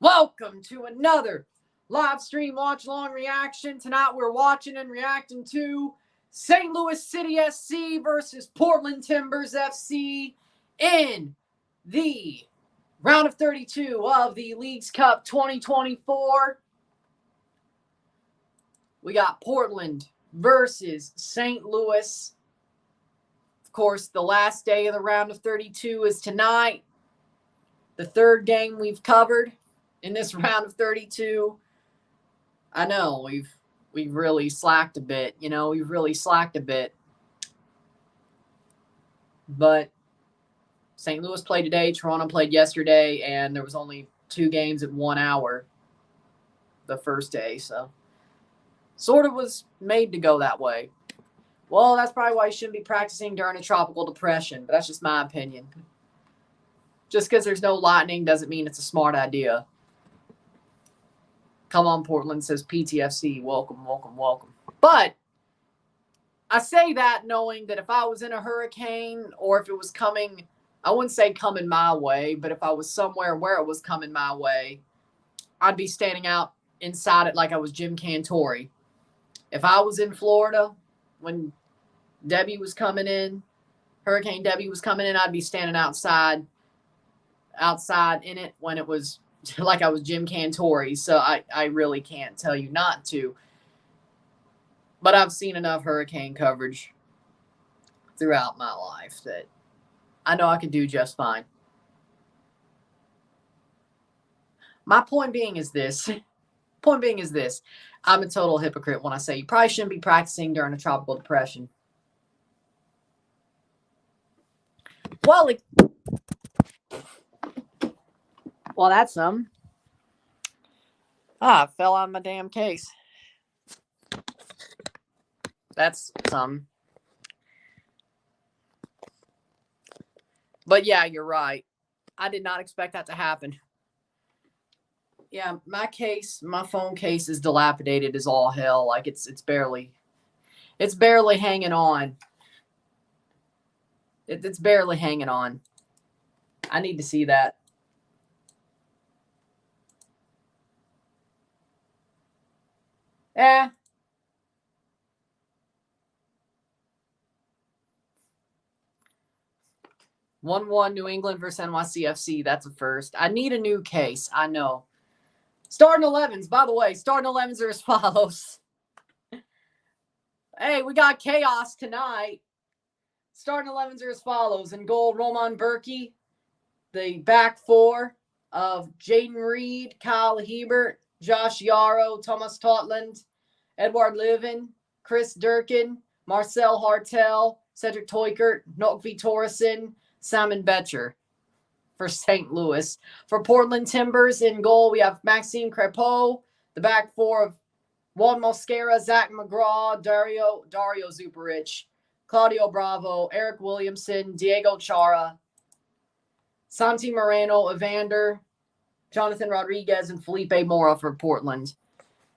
Welcome to another live stream watch-along reaction. Tonight we're watching and reacting to St. Louis City SC versus Portland Timbers FC in the round of 32 of the Leagues Cup 2024. We got Portland versus St. Louis. Of course, the last day of the round of 32 is tonight. The third game we've covered in this round of 32. I know we've really slacked a bit. We've really slacked a bit. But St. Louis played today, Toronto played yesterday, and there was only 2 games at 1 hour the first day, so sort of was made to go that way. Well, that's probably why you shouldn't be practicing during a tropical depression, but that's just my opinion. Just because there's no lightning doesn't mean it's a smart idea. Come on, Portland, says PTFC. Welcome, welcome, welcome. But I say that knowing that if I was in a hurricane or if it was coming, I wouldn't say coming my way, but if I was somewhere where it was coming my way, I'd be standing out inside it like I was Jim Cantori. If I was in Florida when Debbie was coming in, Hurricane Debbie was coming in, I'd be standing outside in it when it was like I was Jim Cantori. So I really can't tell you not to. But I've seen enough hurricane coverage throughout my life that I know I could do just fine. My point being is this. I'm a total hypocrite when I say you probably shouldn't be practicing during a tropical depression. Well, that's some. I fell out of my damn case. That's some. But yeah, you're right. I did not expect that to happen. Yeah, my phone case is dilapidated as all hell. Like it's barely hanging on. It's barely hanging on. I need to see that. Eh. (1-1) New England versus NYCFC. That's a first. I need a new case. I know. Starting 11s, by the way. Starting 11s are as follows. Hey, we got chaos tonight. Starting 11s are as follows. In goal, Roman Berkey. The back four of Jaden Reed, Kyle Hebert, Josh Yarrow, Thomas Totland, Edward Livin, Chris Durkin, Marcel Hartel, Cedric Teukert, Nokvi Torreson, Simon Betcher for St. Louis. For Portland Timbers in goal, we have Maxime Crepeau, the back four of Juan Mosquera, Zach McGraw, Dario Zuparich, Claudio Bravo, Eric Williamson, Diego Chara, Santi Moreno, Evander, Jonathan Rodriguez, and Felipe Mora for Portland.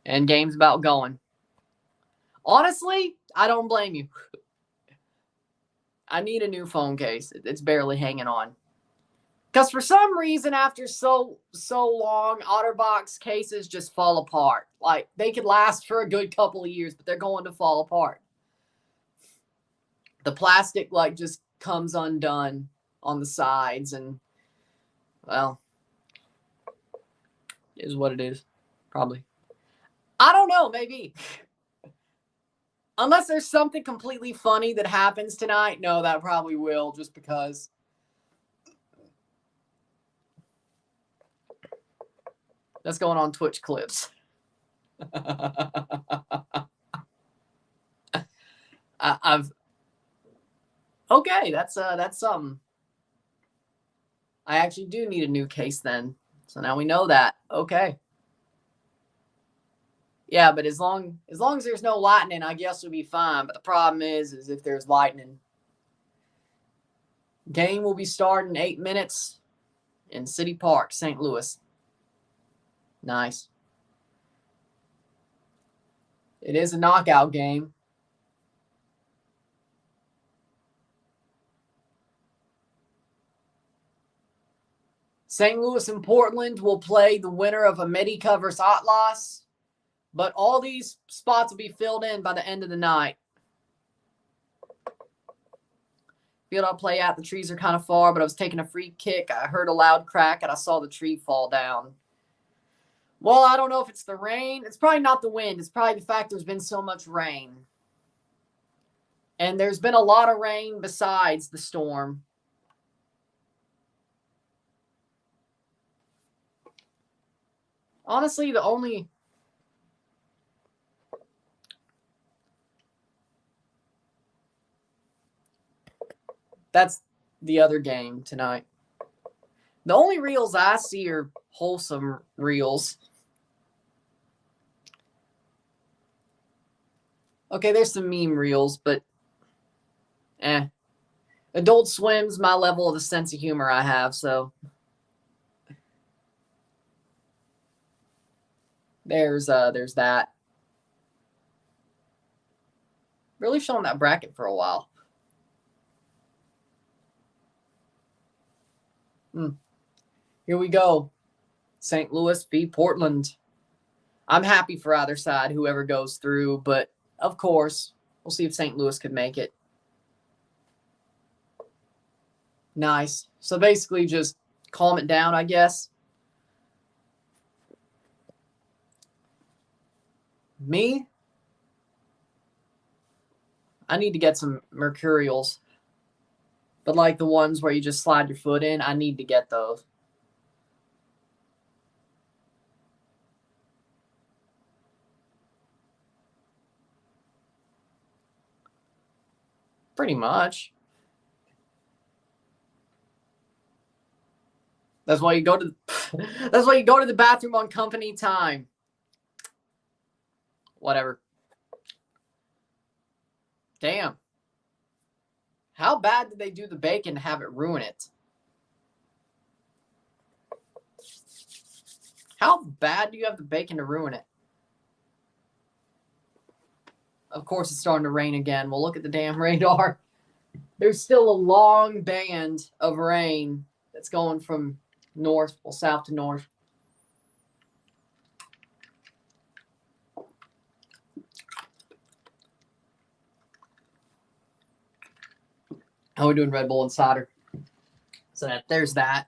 And game's about going. Honestly, I don't blame you. I need a new phone case. It's barely hanging on. Because for some reason, after so long, OtterBox cases just fall apart. Like, they could last for a good couple of years, but they're going to fall apart. The plastic, just comes undone on the sides, and, well, is what it is. Probably. I don't know, maybe. Unless there's something completely funny that happens tonight. No, that probably will, just because. That's going on Twitch clips. Okay, that's something. I actually do need a new case then. So now we know that. Okay. Yeah, but as long as there's no lightning, I guess we'll be fine. But the problem is if there's lightning. Game will be starting in 8 minutes in City Park, St. Louis. Nice. It is a knockout game. St. Louis and Portland will play the winner of America versus Atlas. But all these spots will be filled in by the end of the night. Field I'll play at, the trees are kind of far, but I was taking a free kick. I heard a loud crack, and I saw the tree fall down. Well, I don't know if it's the rain. It's probably not the wind. It's probably the fact there's been so much rain. And there's been a lot of rain besides the storm. Honestly, the only... That's the other game tonight. The only reels I see are wholesome reels. Okay, there's some meme reels, but Adult Swim's my level of the sense of humor I have, so there's that. Really showing that bracket for a while. Here we go. St. Louis v. Portland. I'm happy for either side, whoever goes through, but of course, we'll see if St. Louis could make it. Nice. So basically just calm it down, I guess. Me? I need to get some Mercurials. But like the ones where you just slide your foot in, I need to get those. Pretty much. That's why you go to that's why you go to the bathroom on company time. Whatever. Damn. How bad did they do the bacon to have it ruin it? How bad do you have the bacon to ruin it? Of course, it's starting to rain again. Well, look at the damn radar. There's still a long band of rain that's going from north, well, south to north. How are we doing, Red Bull and Solder? So there's that.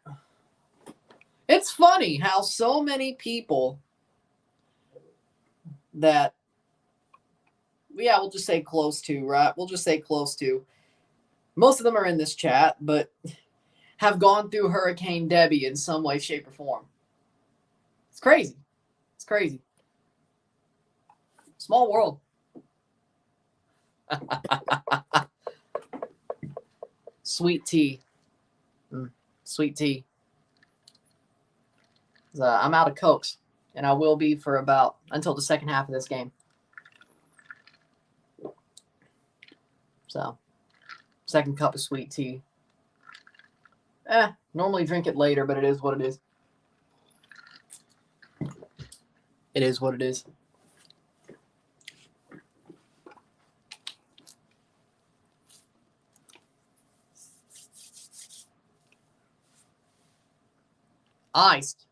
It's funny how so many people that, yeah, we'll just say close to, right? We'll just say close to. Most of them are in this chat, but have gone through Hurricane Debbie in some way, shape, or form. It's crazy. It's crazy. Small world. Sweet tea. Sweet tea. I'm out of Cokes, and I will be for about until the second half of this game. So, second cup of sweet tea. Normally drink it later, but it is what it is. It is what it is. Iced.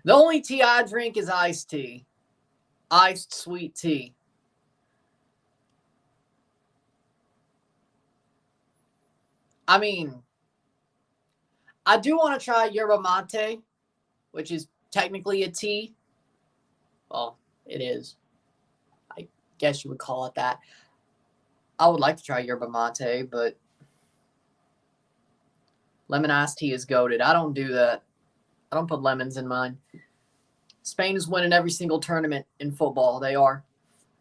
The only tea I drink is iced tea. Iced sweet tea. I mean, I do want to try yerba mate, which is technically a tea. Well, it is. I guess you would call it that. I would like to try yerba mate, but lemon iced tea is goated. I don't do that. I don't put lemons in mine. Spain is winning every single tournament in football. They are.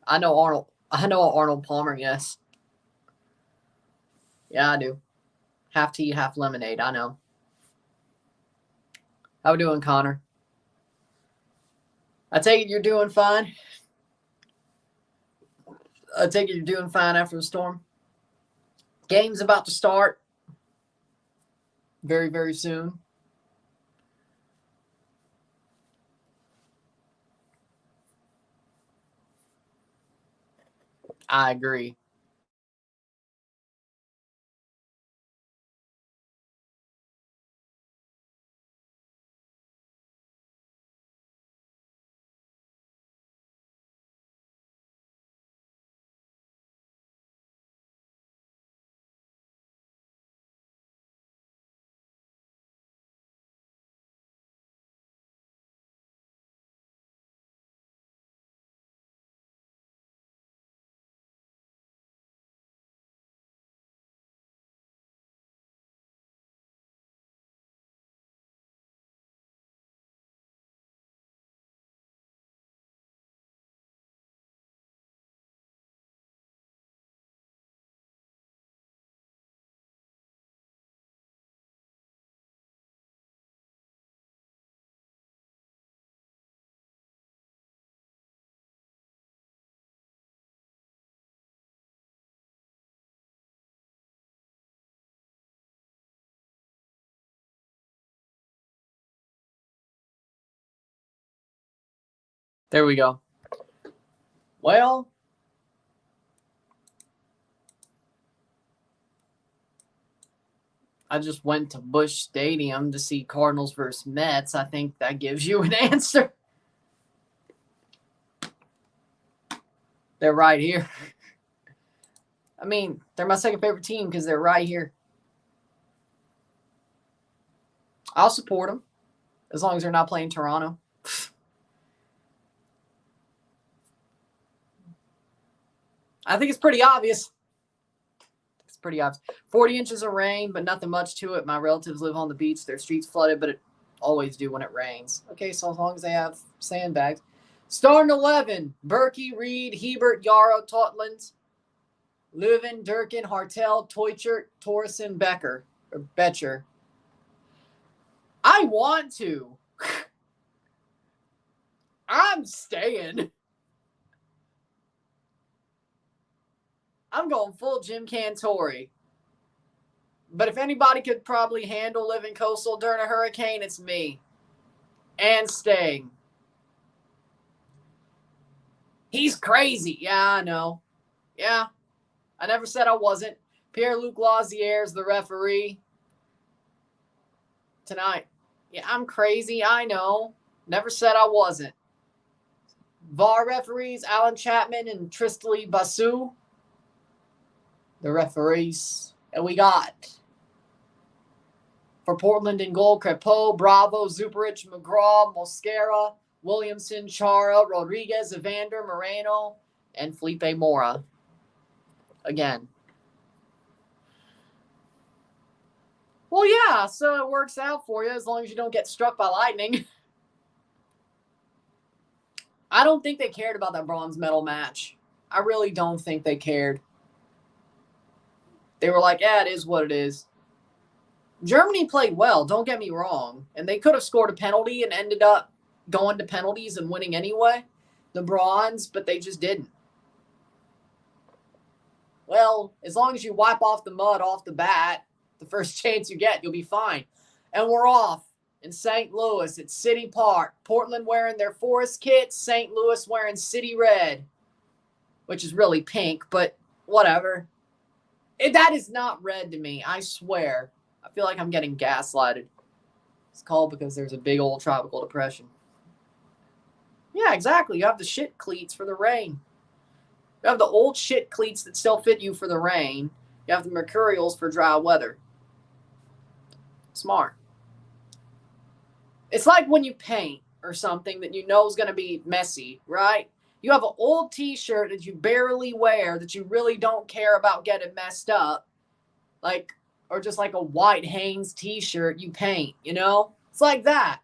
I know Arnold Palmer, yes. Yeah, I do. Half tea, half lemonade. I know. How we doing, Connor? I take it you're doing fine. I take it you're doing fine after the storm. Game's about to start very, very soon. I agree. There we go. Well, I just went to Busch Stadium to see Cardinals versus Mets. I think that gives you an answer. They're right here. I mean, they're my second favorite team because they're right here. I'll support them as long as they're not playing Toronto. I think it's pretty obvious. It's pretty obvious. 40 inches of rain, but nothing much to it. My relatives live on the beach. Their streets flooded, but it always do when it rains. Okay, so as long as they have sandbags. Starting 11, Berkey, Reed, Hebert, Girault, Totland, Leuven, Durkin, Hartel, Teuchert, Torreson, Becker, or Betcher. I want to. I'm staying. I'm going full Jim Cantori. But if anybody could probably handle living coastal during a hurricane, it's me. And staying. He's crazy. Yeah, I know. Yeah. I never said I wasn't. Pierre-Luc Lazier is the referee tonight. Yeah, I'm crazy. I know. Never said I wasn't. VAR referees, Alan Chapman and Tristly Basu. The referees. And we got for Portland in goal, Crepeau, Bravo, Zuperich, McGraw, Mosquera, Williamson, Chara, Rodriguez, Evander, Moreno, and Felipe Mora. Again. Well, yeah, so it works out for you as long as you don't get struck by lightning. I don't think they cared about that bronze medal match. I really don't think they cared. They were like, yeah, it is what it is. Germany played well, don't get me wrong. And they could have scored a penalty and ended up going to penalties and winning anyway. The bronze, but they just didn't. Well, as long as you wipe off the mud off the bat, the first chance you get, you'll be fine. And we're off in St. Louis at City Park. Portland wearing their Forest kits, St. Louis wearing City Red, which is really pink, but whatever. That is not red to me, I swear. I feel like I'm getting gaslighted. It's called because there's a big old tropical depression. Yeah, exactly. You have the shit cleats for the rain. You have the old shit cleats that still fit you for the rain. You have the mercurials for dry weather. Smart. It's like when you paint or something that you know is going to be messy, right? You have an old t-shirt that you barely wear that you really don't care about getting messed up. Like, or just like a white Hanes t-shirt you paint, you know? It's like that.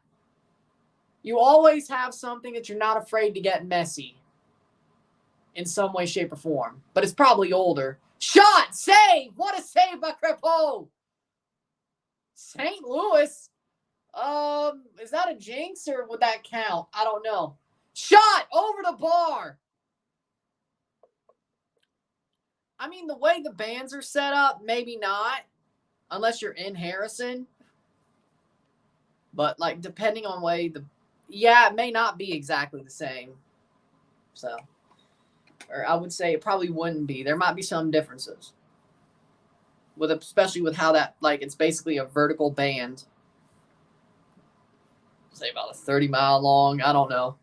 You always have something that you're not afraid to get messy in some way, shape, or form. But it's probably older. Shot! Save! What a save by Crepeau! St. Louis? Is that a jinx or would that count? I don't know. Shot! Over the bar! I mean, the way the bands are set up, maybe not. Unless you're in Harrison. But, like, depending on way the... Yeah, it may not be exactly the same. So... Or I would say it probably wouldn't be. There might be some differences. Especially with how that, like, it's basically a vertical band. Say about a 30-mile long. I don't know.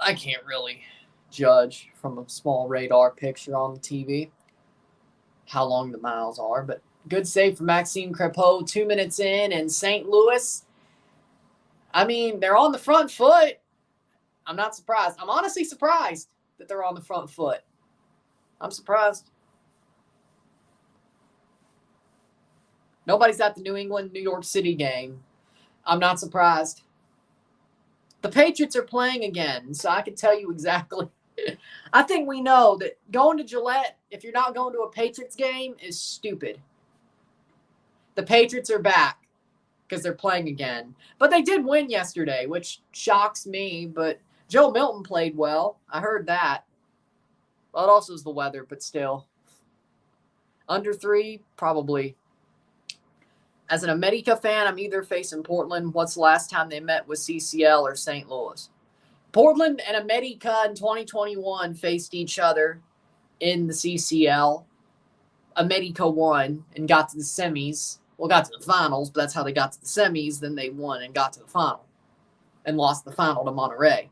I can't really judge from a small radar picture on the TV how long the miles are. But good save for Maxime Crepeau. 2 minutes in. And St. Louis, I mean, they're on the front foot. I'm not surprised. I'm honestly surprised that they're on the front foot. I'm surprised. Nobody's at the New England-New York City game. I'm not surprised. The Patriots are playing again, so I can tell you exactly. I think we know that going to Gillette, if you're not going to a Patriots game, is stupid. The Patriots are back because they're playing again. But they did win yesterday, which shocks me, but Joe Milton played well. I heard that. Well, it also is the weather, but still. Under 3, probably. As an America fan, I'm either facing Portland. What's the last time they met with CCL or St. Louis? Portland and America in 2021 faced each other in the CCL. America won and got to the semis. Well, got to the finals, but that's how they got to the semis. Then they won and got to the final and lost the final to Monterrey.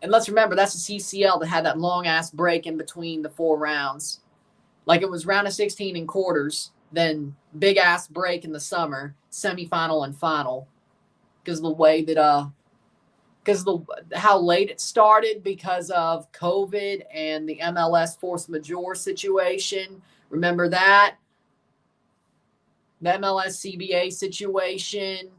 And let's remember, that's a CCL that had that long-ass break in between the 4 rounds. Like it was round of 16 and quarters, then big-ass break in the summer, semifinal and final. Because of the way that, how late it started because of COVID and the MLS force majeure situation. Remember that? The MLS CBA situation.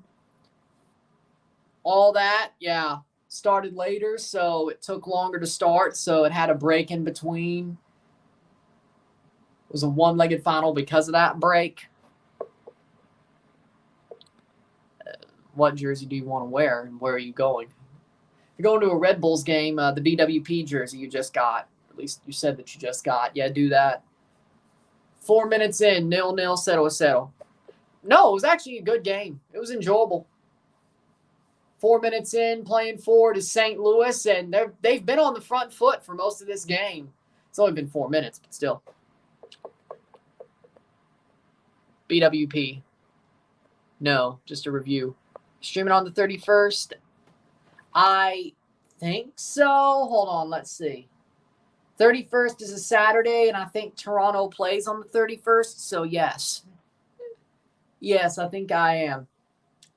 All that, yeah, started later, so it took longer to start, so it had a break in between. It was a one-legged final because of that break. What jersey do you want to wear, and where are you going? If you're going to a Red Bulls game, the BWP jersey you just got, at least you said that you just got, yeah, do that. 4 minutes in, 0-0, 0-0. No, it was actually a good game. It was enjoyable. 4 minutes in, playing forward is St. Louis, and they've been on the front foot for most of this game. It's only been 4 minutes, but still. BWP. No, just a review. Streaming on the 31st. I think so. Hold on, let's see. 31st is a Saturday, and I think Toronto plays on the 31st, so yes. Yes, I think I am.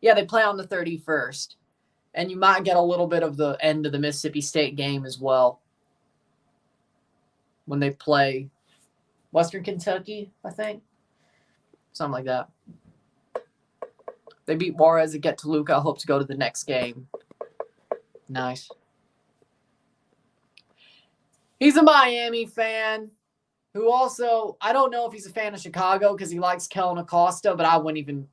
Yeah, they play on the 31st. And you might get a little bit of the end of the Mississippi State game as well. When they play Western Kentucky, I think. Something like that. They beat Juarez and get Toluca. I hope to go to the next game. Nice. He's a Miami fan who also, I don't know if he's a fan of Chicago because he likes Kellen Acosta, but I wouldn't even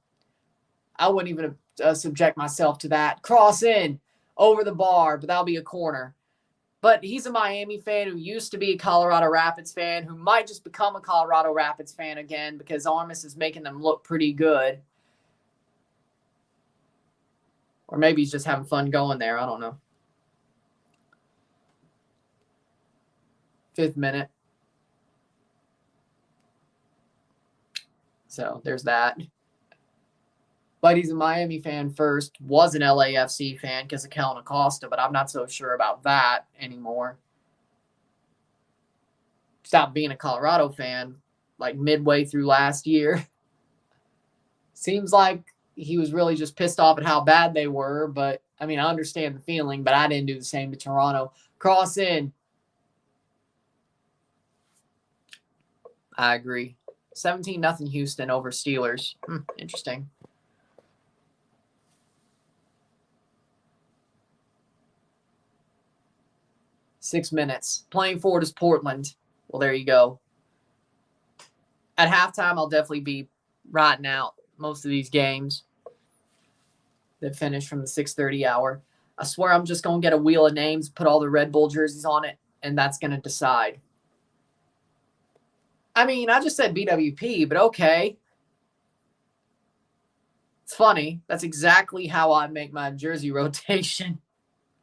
subject myself to that. Cross in over the bar, but that'll be a corner. But he's a Miami fan who used to be a Colorado Rapids fan, who might just become a Colorado Rapids fan again because Armas is making them look pretty good. Or maybe he's just having fun going there. I don't know. 5th minute. So there's that. But he's a Miami fan first. Was an LAFC fan because of Kellen Acosta, but I'm not so sure about that anymore. Stopped being a Colorado fan like midway through last year. Seems like he was really just pissed off at how bad they were, but I mean, I understand the feeling, but I didn't do the same to Toronto. Cross in. I agree. 17-0 Houston over Steelers. Interesting. Six minutes. Playing forward is Portland. Well, there you go. At halftime, I'll definitely be writing out most of these games that finish from the 6:30 hour. I swear I'm just going to get a wheel of names, put all the Red Bull jerseys on it, and that's going to decide. I mean, I just said BWP, but okay. It's funny. That's exactly how I make my jersey rotation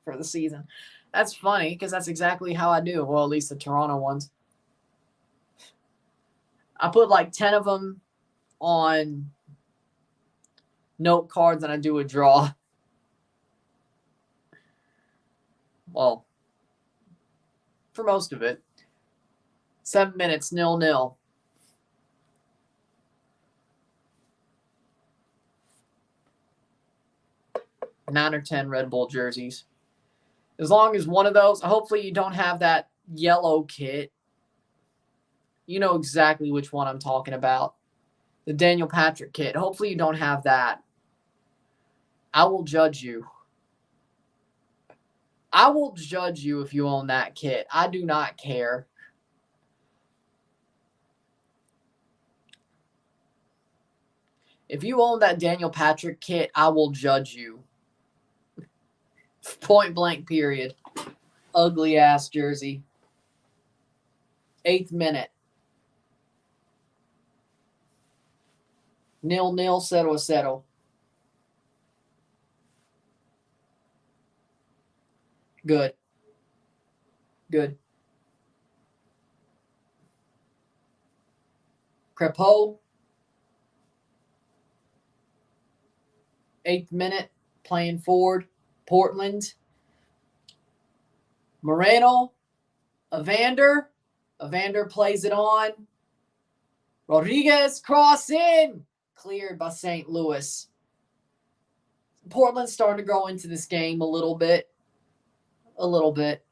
for the season. That's funny because that's exactly how I do. Well, at least the Toronto ones. I put like 10 of them on note cards and I do a draw. Well, for most of it. 7 minutes, 0-0. Nine or 10 Red Bull jerseys. As long as one of those, hopefully you don't have that yellow kit. You know exactly which one I'm talking about. The Daniel Patrick kit. Hopefully you don't have that. I will judge you. I will judge you if you own that kit. I do not care. If you own that Daniel Patrick kit, I will judge you. Point blank, period. Ugly ass jersey. 8th minute. 0-0, 0-0. Good. Good. Crepeau. 8th minute, playing forward. Portland. Moreno. Evander. Evander plays it on. Rodriguez, cross in. Cleared by St. Louis. Portland's starting to grow into this game a little bit. A little bit.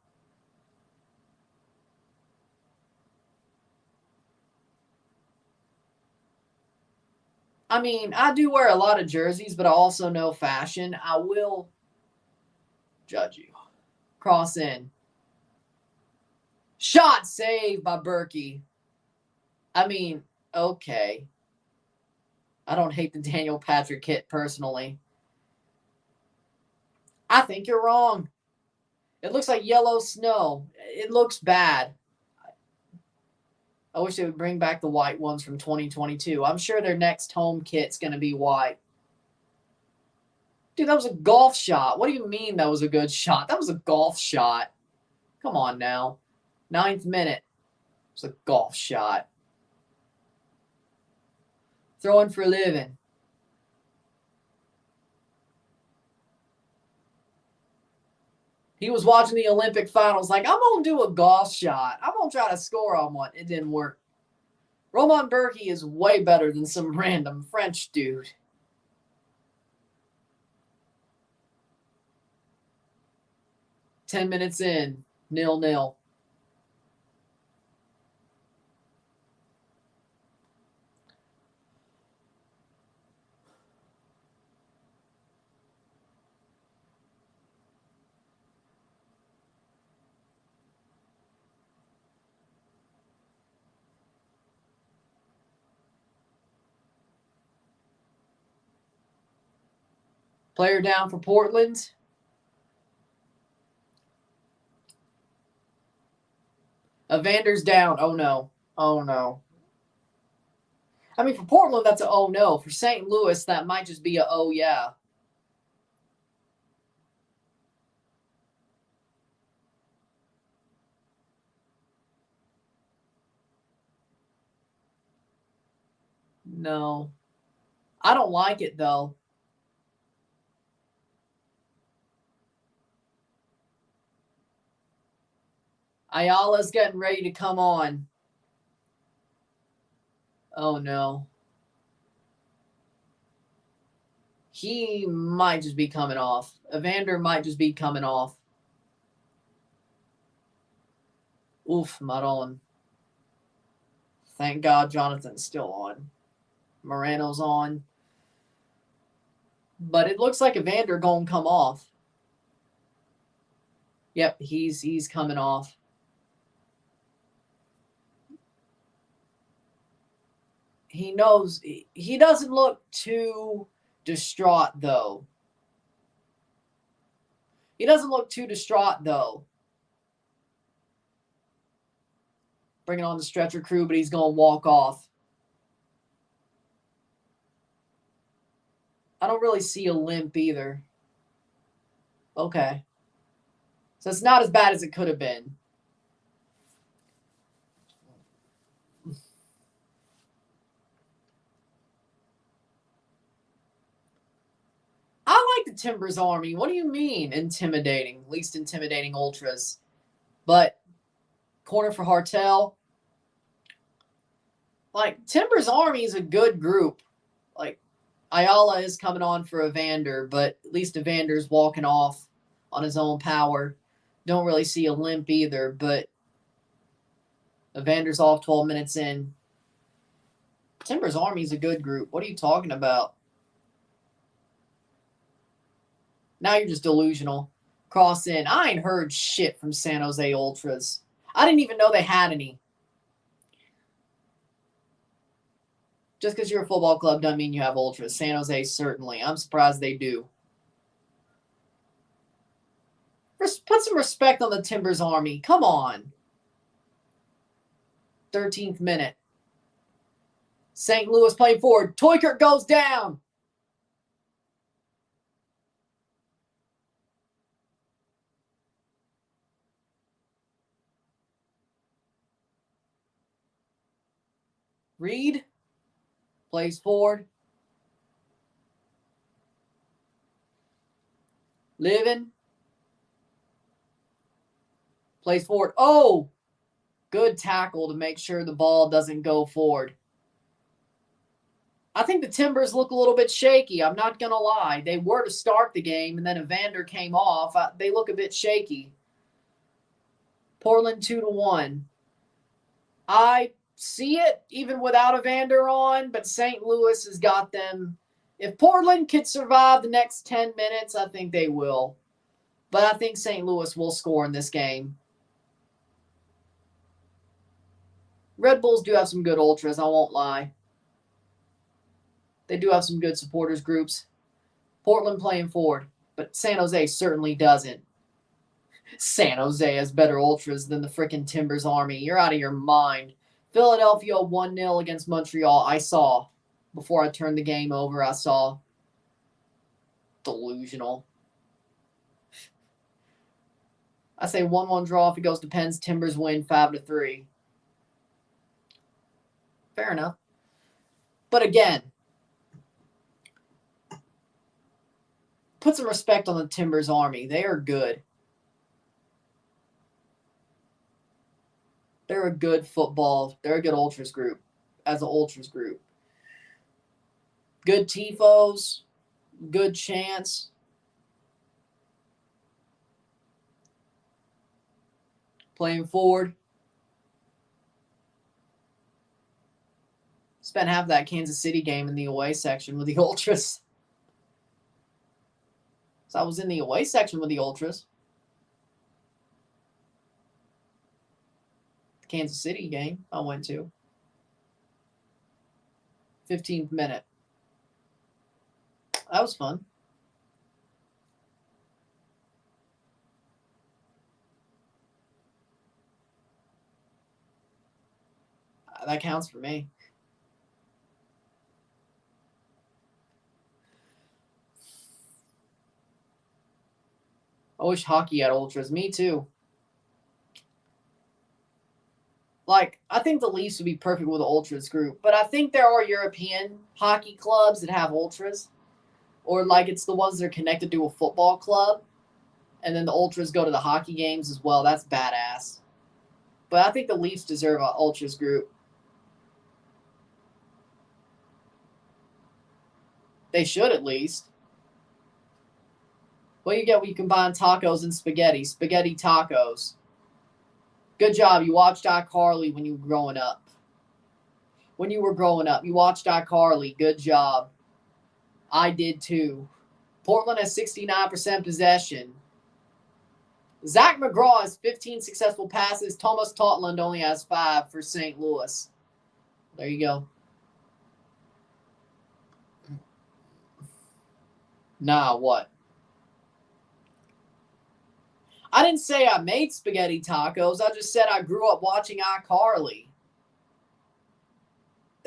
I mean, I do wear a lot of jerseys, but I also know fashion. I will judge you. Cross in. Shot saved by Berkey. I mean, okay. I don't hate the Daniel Patrick hit personally. I think you're wrong. It looks like yellow snow. It looks bad. I wish they would bring back the white ones from 2022. I'm sure their next home kit's going to be white. Dude, that was a golf shot. What do you mean that was a good shot? That was a golf shot. Come on now. 9th minute. It was a golf shot. Throwing for a living. He was watching the Olympic finals like, I'm going to do a golf shot. I'm going to try to score on one. It didn't work. Roman Berkey is way better than some random French dude. "10 minutes in, 0-0. Player down for Portland. Evander's down. Oh, no. Oh, no. I mean, for Portland, that's a oh, no. For St. Louis, that might just be a oh, yeah. No. I don't like it, though. Ayala's getting ready to come on. Oh, no. He might just be coming off. Evander might just be coming off. Oof, Maron. Thank God Jonathan's still on. Moreno's on. But it looks like Evander going to come off. Yep, he's coming off. He knows. He doesn't look too distraught, though. He doesn't look too distraught, though. Bringing on the stretcher crew, but he's going to walk off. I don't really see a limp either. Okay. So it's not as bad as it could have been. I like the Timbers Army. What do you mean intimidating? Least intimidating ultras. But corner for Hartel. Like, Timbers Army is a good group. Like, Ayala is coming on for Evander, but at least Evander's walking off on his own power. Don't really see a limp either, but Evander's off 12 minutes in. Timbers Army is a good group. What are you talking about? Now you're just delusional. Cross in. I ain't heard shit from San Jose Ultras. I didn't even know they had any. Just because you're a football club doesn't mean you have Ultras. San Jose, certainly. I'm surprised they do. Put some respect on the Timbers Army. Come on. 13th minute. St. Louis playing forward. Toykert goes down. Reed plays forward. Living plays forward. Oh, good tackle to make sure the ball doesn't go forward. I think the Timbers look a little bit shaky. I'm not going to lie. They were to start the game, and then Evander came off. They look a bit shaky. Portland 2-1. I see it even without Evander on, but St. Louis has got them. If Portland could survive the next 10 minutes, I think they will. But I think St. Louis will score in this game. Red Bulls do have some good ultras, I won't lie. They do have some good supporters groups. Portland playing forward, but San Jose certainly doesn't. San Jose has better ultras than the frickin' Timbers Army. You're out of your mind. Philadelphia 1-0 against Montreal. I saw. Before I turned the game over, I saw. Delusional. I say 1-1 draw if it goes to Pens. Timbers win 5-3. Fair enough. But again, put some respect on the Timbers Army. They are good. They're a good football. They're a good ultras group. As an ultras group. Good tifos. Good chance. Playing forward. Spent half that Kansas City game in the away section with the ultras. So I was in the away section with the ultras. The Kansas City game I went to. 15th minute. That was fun. That counts for me. I wish hockey had ultras. Me too. Like, I think the Leafs would be perfect with an ultras group, but I think there are European hockey clubs that have ultras, or like it's the ones that are connected to a football club, and then the ultras go to the hockey games as well. That's badass. But I think the Leafs deserve an ultras group. They should at least. Well, you get when you combine tacos and spaghetti. Spaghetti tacos. Good job. You watched iCarly when you were growing up. When you were growing up, you watched iCarly. Good job. I did too. Portland has 69% possession. Zach McGraw has 15 successful passes. Thomas Totland only has 5 for St. Louis. There you go. Nah, what? I didn't say I made spaghetti tacos. I just said I grew up watching iCarly.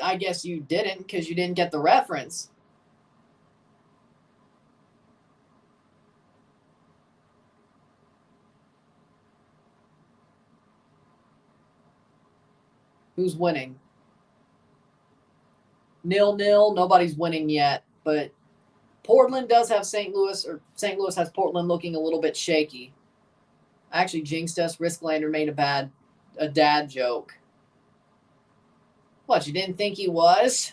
I guess you didn't because you didn't get the reference. Who's winning? 0-0. Nobody's winning yet, but Portland does have St. Louis, or St. Louis has Portland looking a little bit shaky. I actually jinxed us. Risklander made a dad joke. What, you didn't think he was?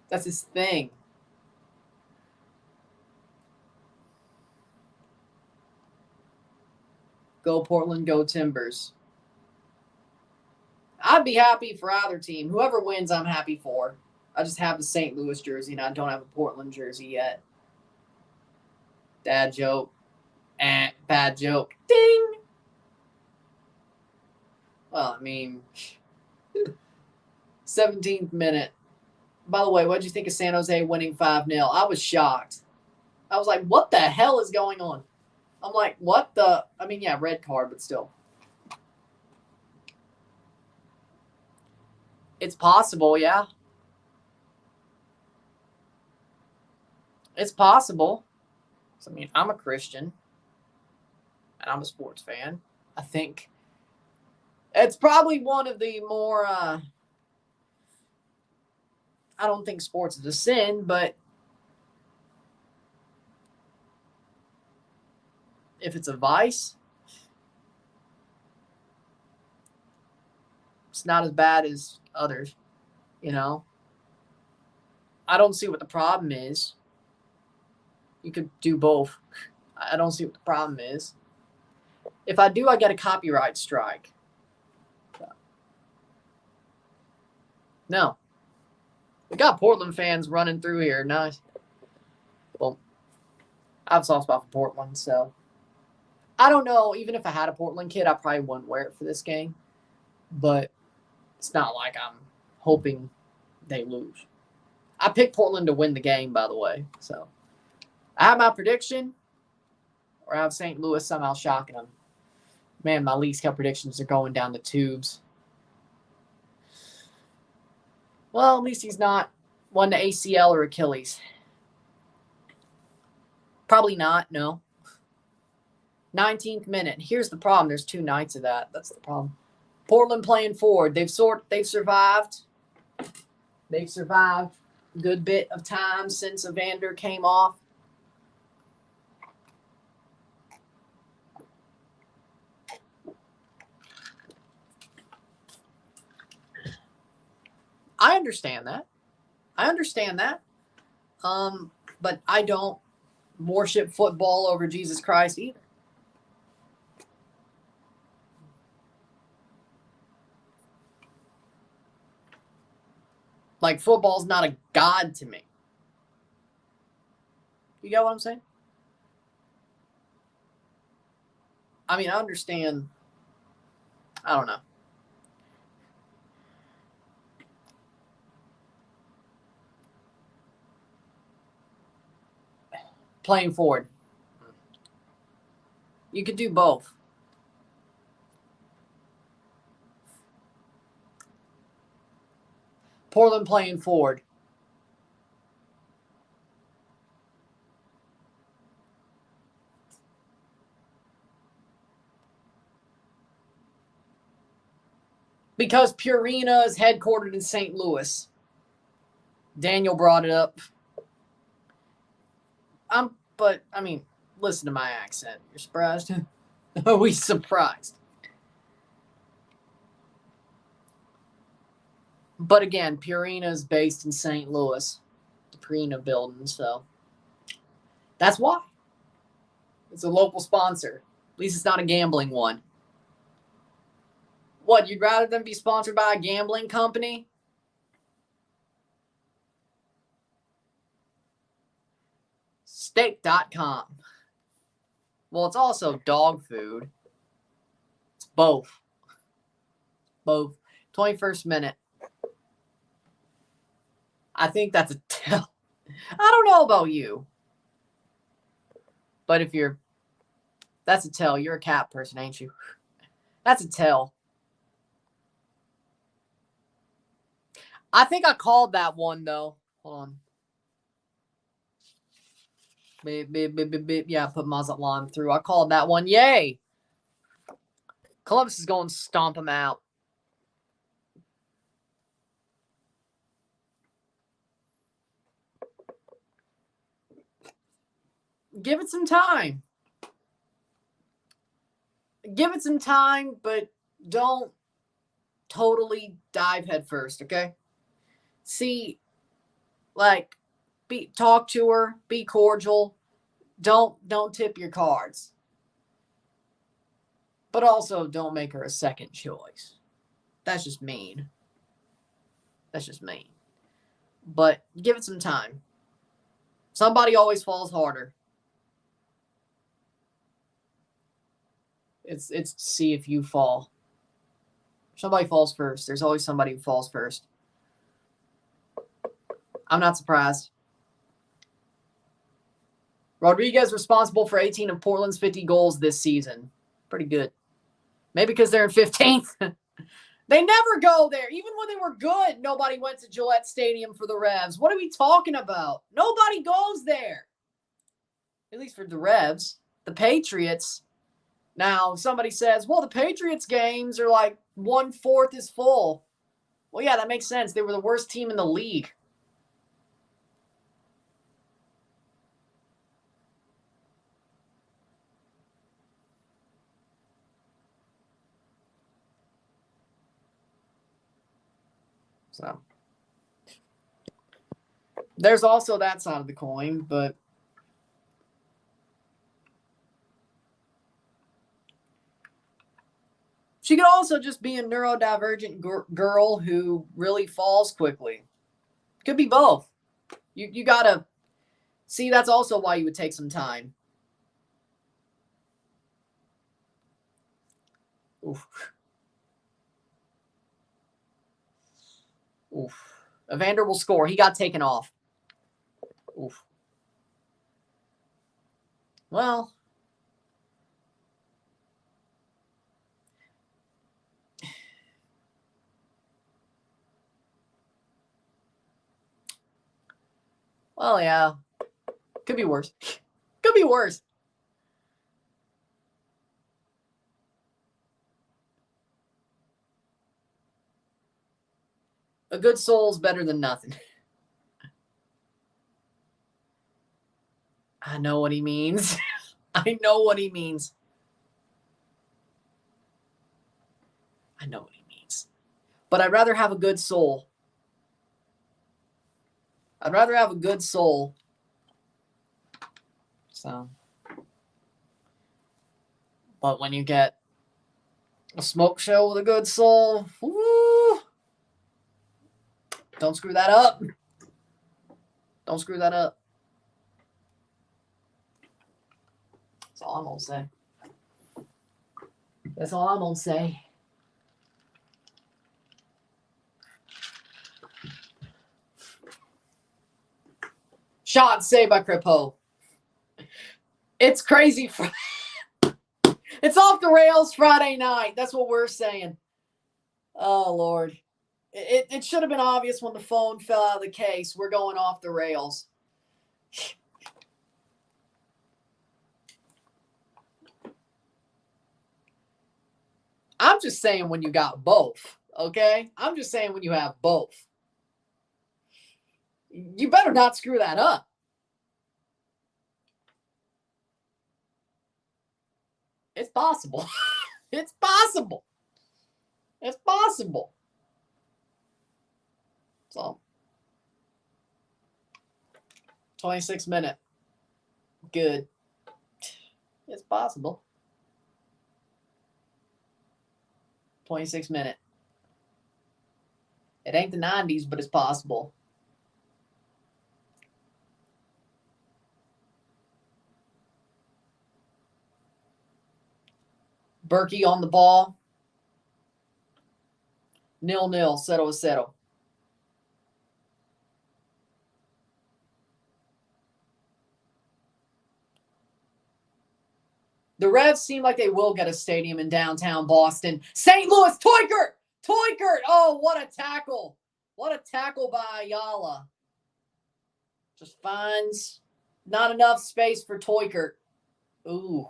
That's his thing. Go Portland, go Timbers. I'd be happy for either team. Whoever wins, I'm happy for. I just have the St. Louis jersey, and I don't have a Portland jersey yet. Dad joke. Bad joke. Ding! Well, I mean, 17th minute. By the way, what did you think of San Jose winning 5-0? I was shocked. I was like, what the hell is going on? I'm like, what the? I mean, yeah, red card, but still. It's possible, yeah. It's possible. I mean, I'm a Christian. and I'm a sports fan, I think it's probably one of the more, I don't think sports is a sin, but if it's a vice, it's not as bad as others, you know? I don't see what the problem is. You could do both. I don't see what the problem is. If I do, I get a copyright strike. No. We got Portland fans running through here. Nice. Well, I have a soft spot for Portland, so I don't know. Even if I had a Portland kid, I probably wouldn't wear it for this game. But it's not like I'm hoping they lose. I picked Portland to win the game, by the way. So I have my prediction, or I have St. Louis somehow shocking them. Man, my Leagues Cup predictions are going down the tubes. Well, at least he's not one to ACL or Achilles. Probably not, no. 19th minute. Here's the problem. There's 2 nights of that. That's the problem. Portland playing forward. They've survived. They've survived a good bit of time since Evander came off. I understand that. But I don't worship football over Jesus Christ either. Like, football's not a god to me. You get what I'm saying? I mean, I understand. I don't know. Playing forward. You could do both. Portland playing forward. Because Purina is headquartered in St. Louis. Daniel brought it up. But I mean, listen to my accent. You're surprised? Are we surprised? But again, Purina is based in St. Louis. The Purina building, so that's why. It's a local sponsor. At least it's not a gambling one. What, you'd rather than be sponsored by a gambling company? Steak.com. Well, it's also dog food. It's both. 21st minute. I think that's a tell. I don't know about you. But that's a tell. You're a cat person, ain't you? That's a tell. I think I called that one, though. Hold on. Yeah, I put Mazatlan through. I called that one. Yay! Columbus is going to stomp him out. Give it some time. Give it some time, but don't totally dive head first, okay? See, like, talk to her, be cordial. Don't tip your cards. But also don't make her a second choice. That's just mean. But give it some time. Somebody always falls harder. It's to see if you fall. Somebody falls first. There's always somebody who falls first. I'm not surprised. Rodriguez responsible for 18 of Portland's 50 goals this season. Pretty good. Maybe because they're in 15th. They never go there. Even when they were good, nobody went to Gillette Stadium for the Revs. What are we talking about? Nobody goes there. At least for the Revs. The Patriots, Now, somebody says, well, the Patriots games are like 1/4 is full. Well, yeah, that makes sense. They were the worst team in the league. So, there's also that side of the coin, but she could also just be a neurodivergent girl who really falls quickly. Could be both. You gotta see. That's also why you would take some time. Oof. Oof. Evander will score. He got taken off. Oof. Well, yeah. Could be worse. Could be worse. A good soul's better than nothing. I know what he means. I know what he means. I know what he means. But I'd rather have a good soul. I'd rather have a good soul. So. But when you get a smoke show with a good soul, woo, don't screw that up. Don't screw that up. That's all I'm going to say. That's all I'm going to say. Shot saved by Crepeau. It's crazy. It's off the rails Friday night. That's what we're saying. Oh, Lord. It should have been obvious when the phone fell out of the case. We're going off the rails. I'm just saying when you got both, okay? I'm just saying when you have both. You better not screw that up. It's possible. It's possible. It's possible. So, 26-minute. Good. It's possible. 26-minute. It ain't the 90s, but it's possible. Berkey on the ball. 0-0. 0-0. The Revs seem like they will get a stadium in downtown Boston. St. Louis, Toykert! Toykert! Oh, what a tackle. What a tackle by Ayala. Just finds not enough space for Toykert. Ooh.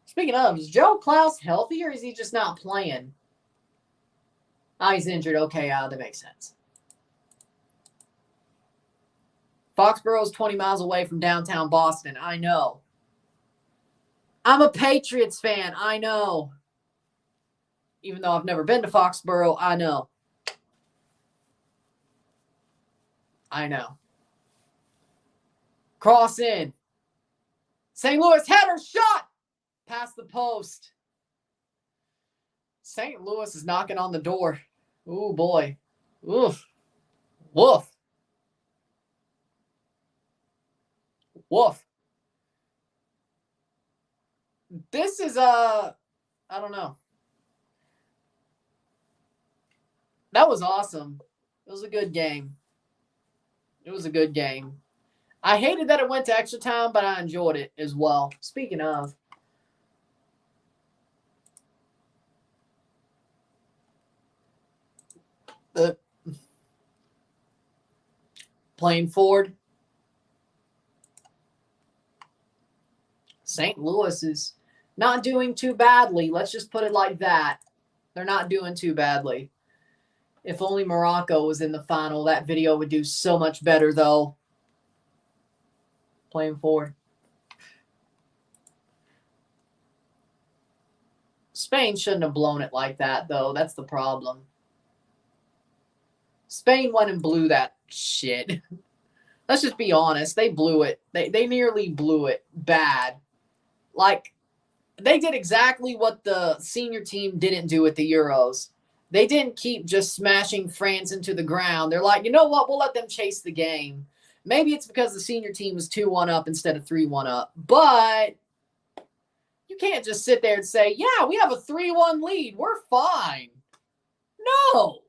Speaking of, is Joe Klaus healthy or is he just not playing? Ah, he's injured. Okay, that makes sense. Foxborough's 20 miles away from downtown Boston. I know. I'm a Patriots fan. I know. Even though I've never been to Foxborough, I know. I know. Cross in. St. Louis header shot past the post. St. Louis is knocking on the door. Ooh, boy. Oof. Woof. Woof. This is I don't know. That was awesome. It was a good game. It was a good game. I hated that it went to extra time, but I enjoyed it as well. Speaking of. Playing forward. St. Louis is Not doing too badly. Let's just put it like that. They're not doing too badly. If only Morocco was in the final, that video would do so much better, though. Playing forward. Spain shouldn't have blown it like that, though. That's the problem. Spain went and blew that shit. Let's just be honest. They blew it. They nearly blew it bad. Like, they did exactly what the senior team didn't do at the Euros. They didn't keep just smashing France into the ground. They're like, you know what? We'll let them chase the game. Maybe it's because the senior team was 2-1 up instead of 3-1 up. But you can't just sit there and say, yeah, we have a 3-1 lead. We're fine. No.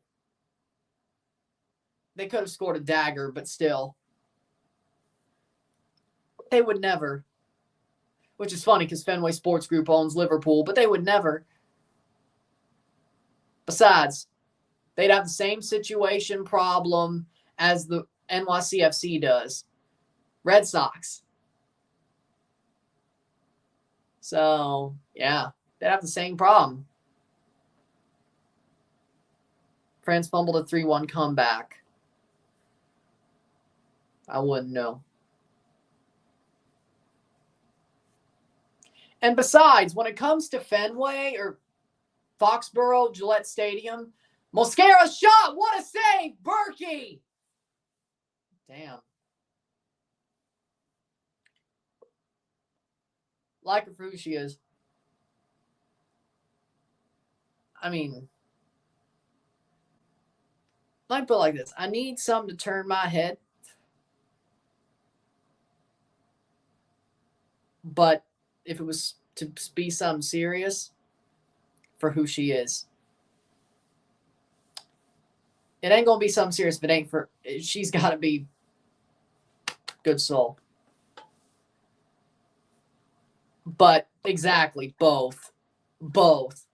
They could have scored a dagger, but still. They would never. Which is funny because Fenway Sports Group owns Liverpool, but they would never. Besides, they'd have the same situation problem as the NYCFC does. Red Sox. So, yeah, they'd have the same problem. France fumbled a 3-1 comeback. I wouldn't know. And besides, when it comes to Fenway or Foxborough, Gillette Stadium, Mosquera shot. What a save, Berkey. Damn. Like her for who she is. I mean, let me put it like this. I need something to turn my head. But if it was to be something serious, for who she is. It ain't going to be something serious if it ain't for... She's got to be good soul. But exactly, both. Both.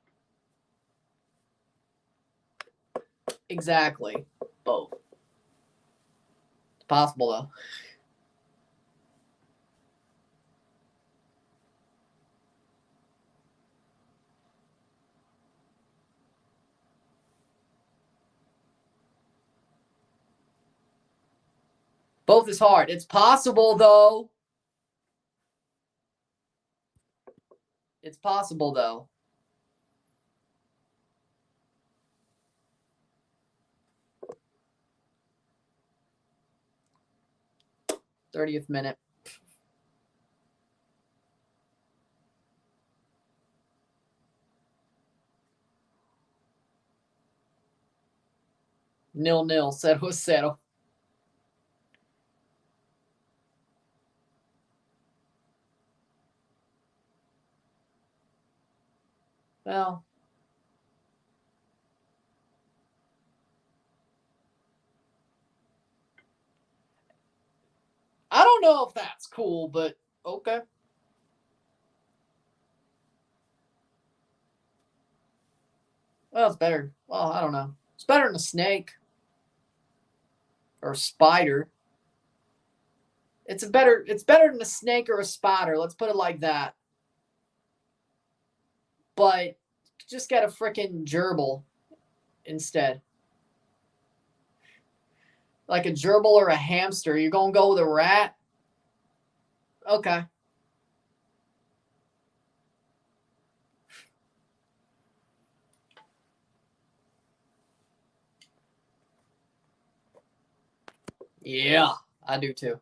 Exactly, both. It's possible, though. Both is hard. It's possible, though. It's possible, though. '30th minute. Nil-nil. 0-0. Well, I don't know if that's cool, but okay. Well, it's better. Well, I don't know. It's better than a snake or a spider. It's better than a snake or a spider. Let's put it like that. But just get a freaking gerbil instead. Like a gerbil or a hamster. You're going to go with a rat? Okay. Yeah, I do too.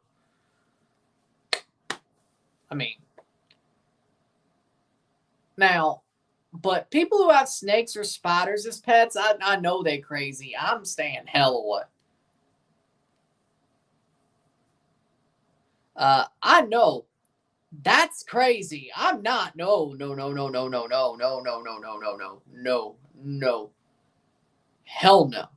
I mean, now, but people who have snakes or spiders as pets, I know they crazy. I'm staying hell away. I know that's crazy. I'm not. No. Hell no.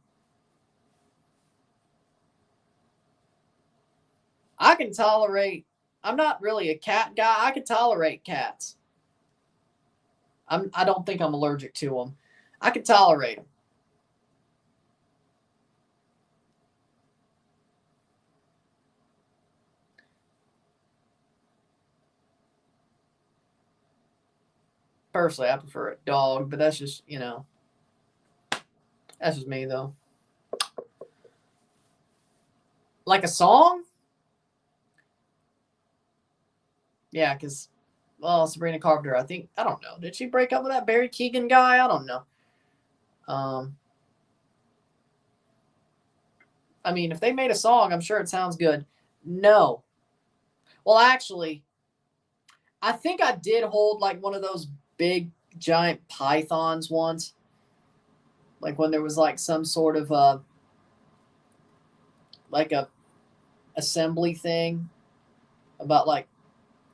I can tolerate. I'm not really a cat guy. I can tolerate cats. I don't think I'm allergic to them. I can tolerate them. Personally, I prefer a dog, but that's just, that's just me, though. Like a song? Yeah, because, well, Sabrina Carpenter, I don't know. Did she break up with that Barry Keoghan guy? I don't know. I mean, if they made a song, I'm sure it sounds good. No. Well, actually, I think I did hold like one of those big giant pythons once. Like when there was like some sort of like a assembly thing about like,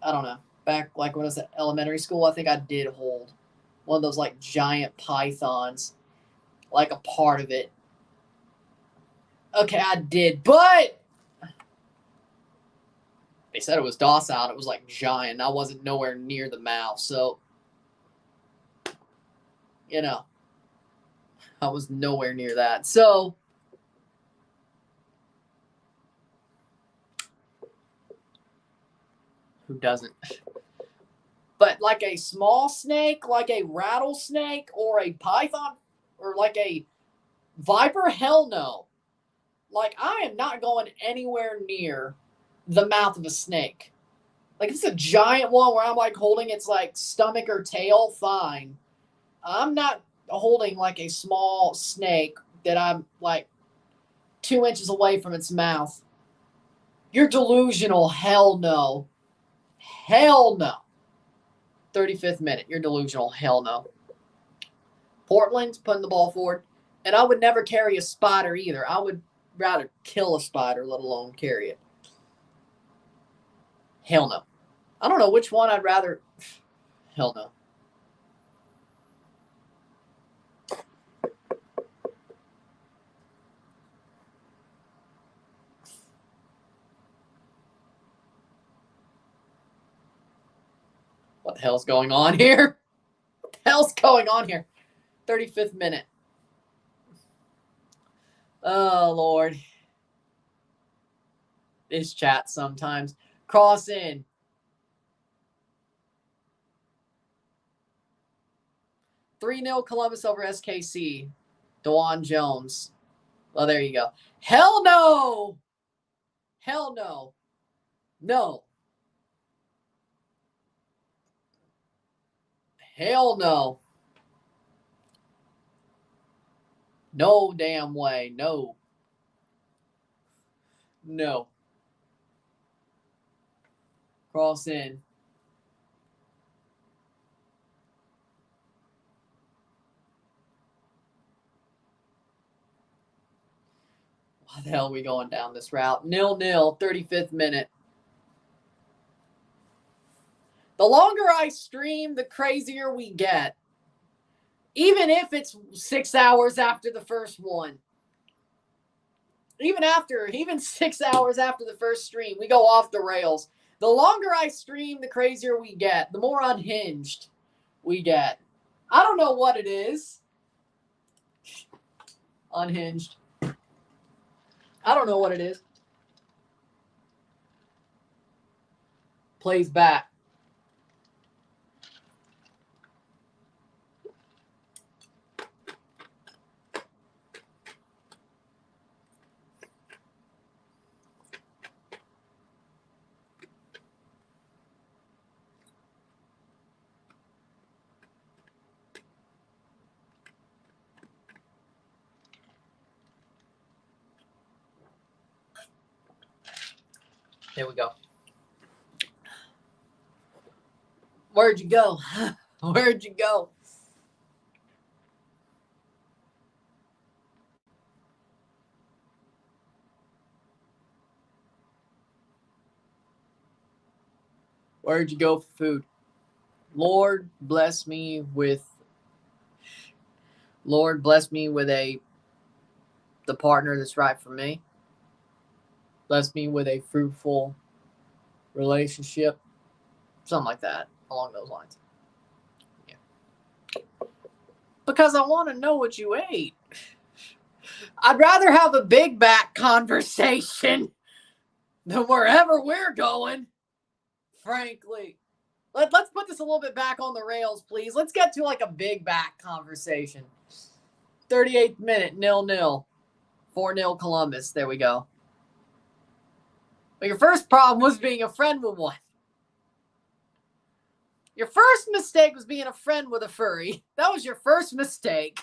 I don't know, back like when I was at elementary school, I think I did hold one of those like giant pythons, like a part of it. Okay, I did, but they said it was docile. It was like giant. I wasn't nowhere near the mouth, so I was nowhere near that. So who doesn't? But like a small snake, like a rattlesnake or a python or like a viper, hell no. Like I am not going anywhere near the mouth of a snake. Like if it's a giant one where I'm like holding its like stomach or tail, fine. I'm not holding like a small snake that I'm like 2 inches away from its mouth. You're delusional. Hell no. Hell no. 35th minute. You're delusional. Hell no. Portland's putting the ball forward. And I would never carry a spider either. I would rather kill a spider, let alone carry it. Hell no. I don't know which one I'd rather. Hell no. What the hell's going on here? What the hell's going on here? 35th minute. Oh, Lord. This chat sometimes. Cross in. 3-0 Columbus over SKC. DeJuan Jones. Well, there you go. Hell no! Hell no. No. Hell no. No damn way. No. No. Cross in. Why the hell are we going down this route? 0-0, 35th minute. The longer I stream, the crazier we get. Even if it's 6 hours after the first one. Even 6 hours after the first stream, we go off the rails. The longer I stream, the crazier we get. The more unhinged we get. I don't know what it is. Unhinged. I don't know what it is. Plays back. There we go. Where'd you go? Where'd you go? Where'd you go for food? Lord bless me with the partner that's right for me. Bless me with a fruitful relationship. Something like that, along those lines. Yeah. Because I want to know what you ate. I'd rather have a big back conversation than wherever we're going, frankly. Let's put this a little bit back on the rails, please. Let's get to like a big back conversation. 38th minute, 0-0. 4-0 Columbus. There we go. But your first problem was being a friend with one. Your first mistake was being a friend with a furry. That was your first mistake.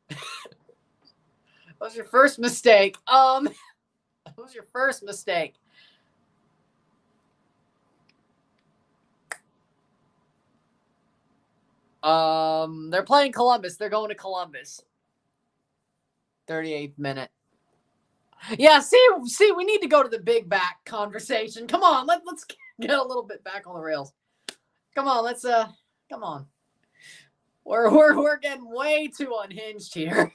That was your first mistake. That was your first mistake. They're playing Columbus. They're going to Columbus. 38th minute. Yeah, see, we need to go to the big back conversation. Come on, let's get a little bit back on the rails. Come on, come on. We're getting way too unhinged here.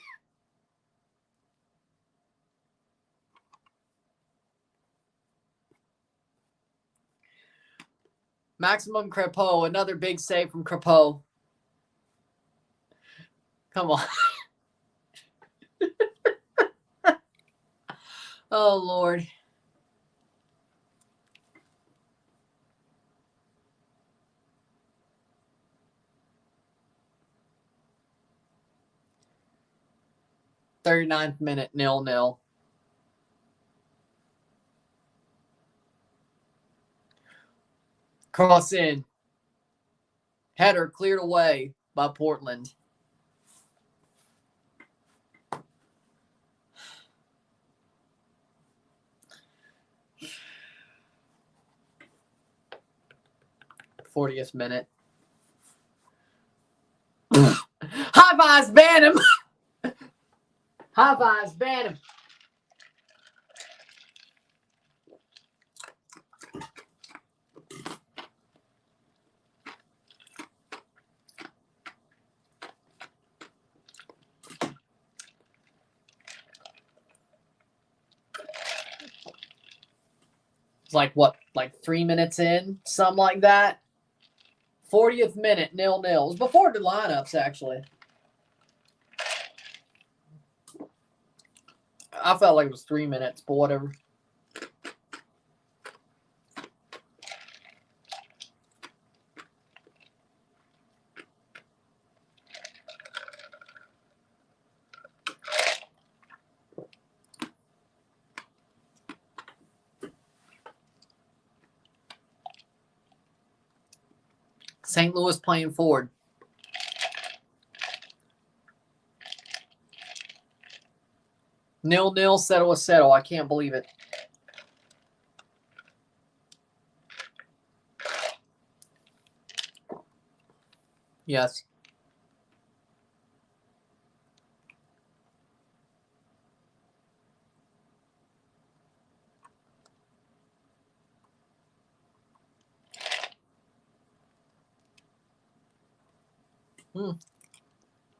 Maximum Crepeau, another big save from Crepeau. Come on. Oh, Lord. .39th minute, 0-0. Cross in. Header cleared away by Portland. .40th minute. High fives, ban him. High fives, ban him. It's like what, like 3 minutes in, something like that. 40th minute, 0-0. It was before the lineups, actually. I felt like it was 3 minutes, but whatever. St. Louis playing forward. Nil, settle. I can't believe it. Yes.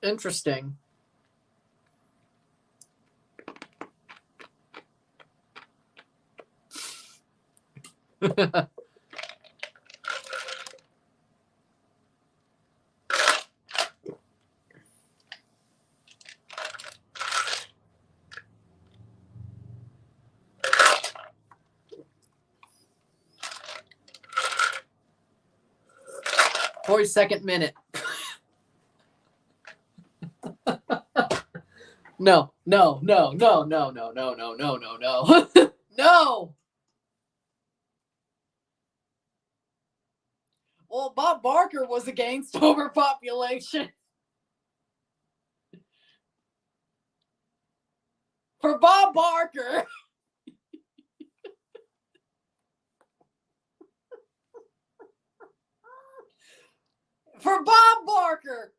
Interesting. .42nd minute. No. No. Well, Bob Barker was against overpopulation. For Bob Barker. For Bob Barker.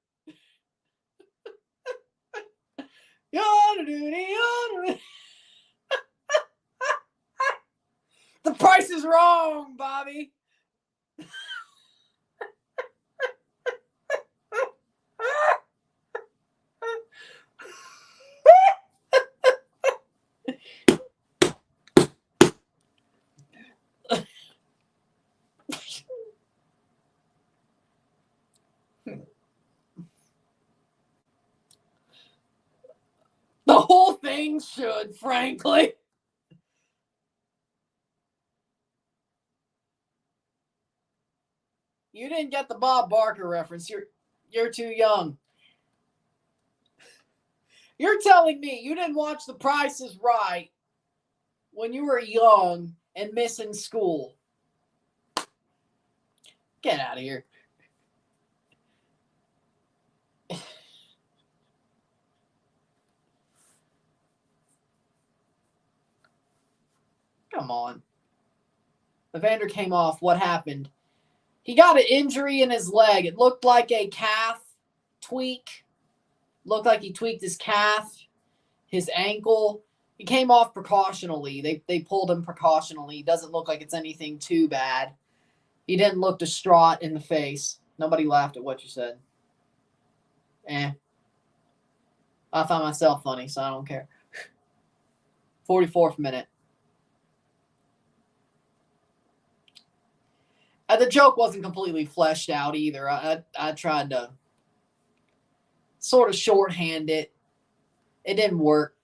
The price is wrong, Bobby. The whole thing should, frankly. You didn't get the Bob Barker reference. You're too young. You're telling me you didn't watch The Price is Right when you were young and missing school. Get out of here. Come on. Evander came off. What happened? He got an injury in his leg. It looked like a calf tweak. Looked like he tweaked his calf, his ankle. He came off precautionally. They pulled him precautionally. Doesn't look like it's anything too bad. He didn't look distraught in the face. Nobody laughed at what you said. I found myself funny, so I don't care. 44th minute. The joke wasn't completely fleshed out either. I tried to sort of shorthand it. It didn't work.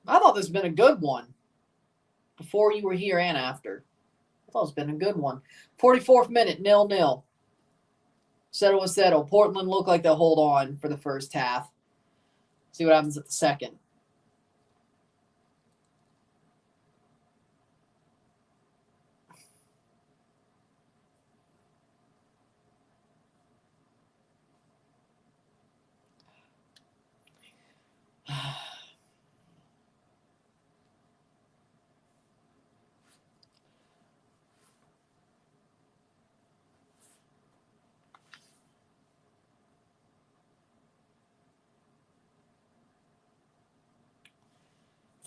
I thought this had been a good one before you were here and after. I thought it's been a good one. 44th minute, 0-0. Settle was settled. Portland looked like they'll hold on for the first half. See what happens at the second.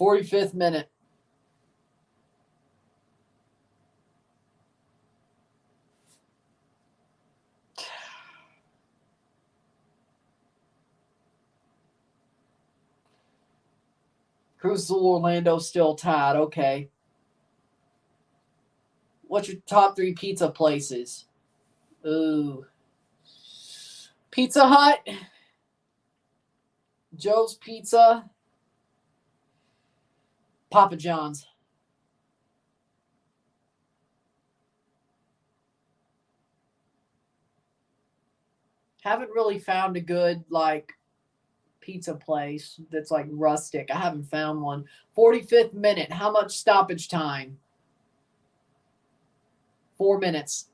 "45th minute. Cruz Orlando still tied. Okay. What's your top 3 pizza places? Ooh. Pizza Hut. Joe's Pizza. Papa John's. Haven't really found a good, pizza place that's, rustic. I haven't found one. 45th minute. How much stoppage time? 4 minutes.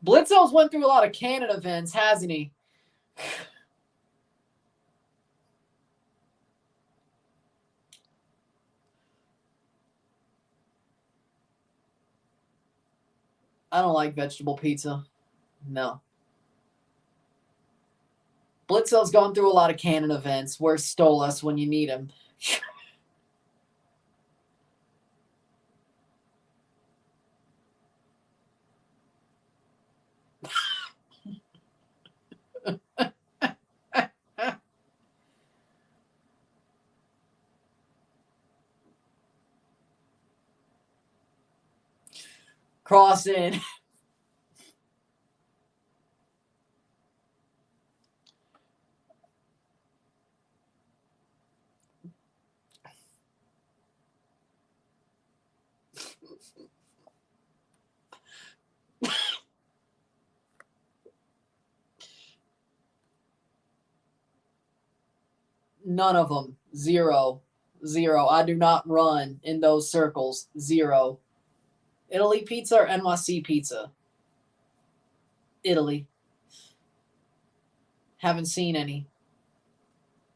Blitzo's went through a lot of Canada events, hasn't he? I don't like vegetable pizza. No. Blitzo's gone through a lot of Canada events. Where's Stolas when you need him? Cross in. None of them. 0. 0. I do not run in those circles. 0. Italy pizza or NYC pizza? Italy. Haven't seen any.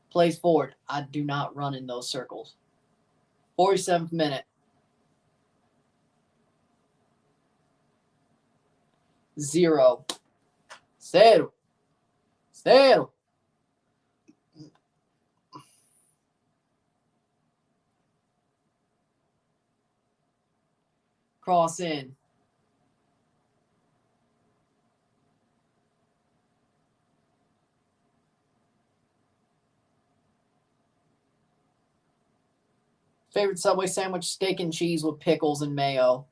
Plays forward. I do not run in those circles. 47th minute. 0. 0. 0. Cross in. Favorite Subway sandwich, steak and cheese with pickles and mayo.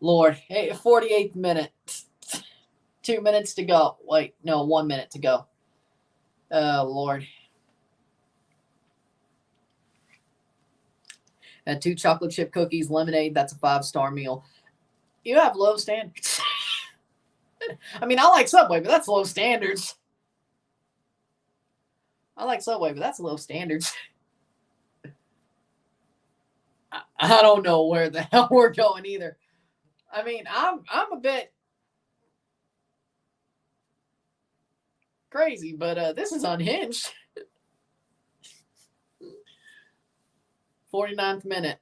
Lord. Hey, 48th minute. 2 minutes to go. Wait, no, 1 minute to go. Oh, Lord. And 2 chocolate chip cookies, lemonade. That's a 5-star meal. You have low standards. I mean, I like Subway, but that's low standards. I like Subway, but that's low standards. I don't know where the hell we're going either. I mean, I'm a bit crazy, but this is unhinged. 49th minute.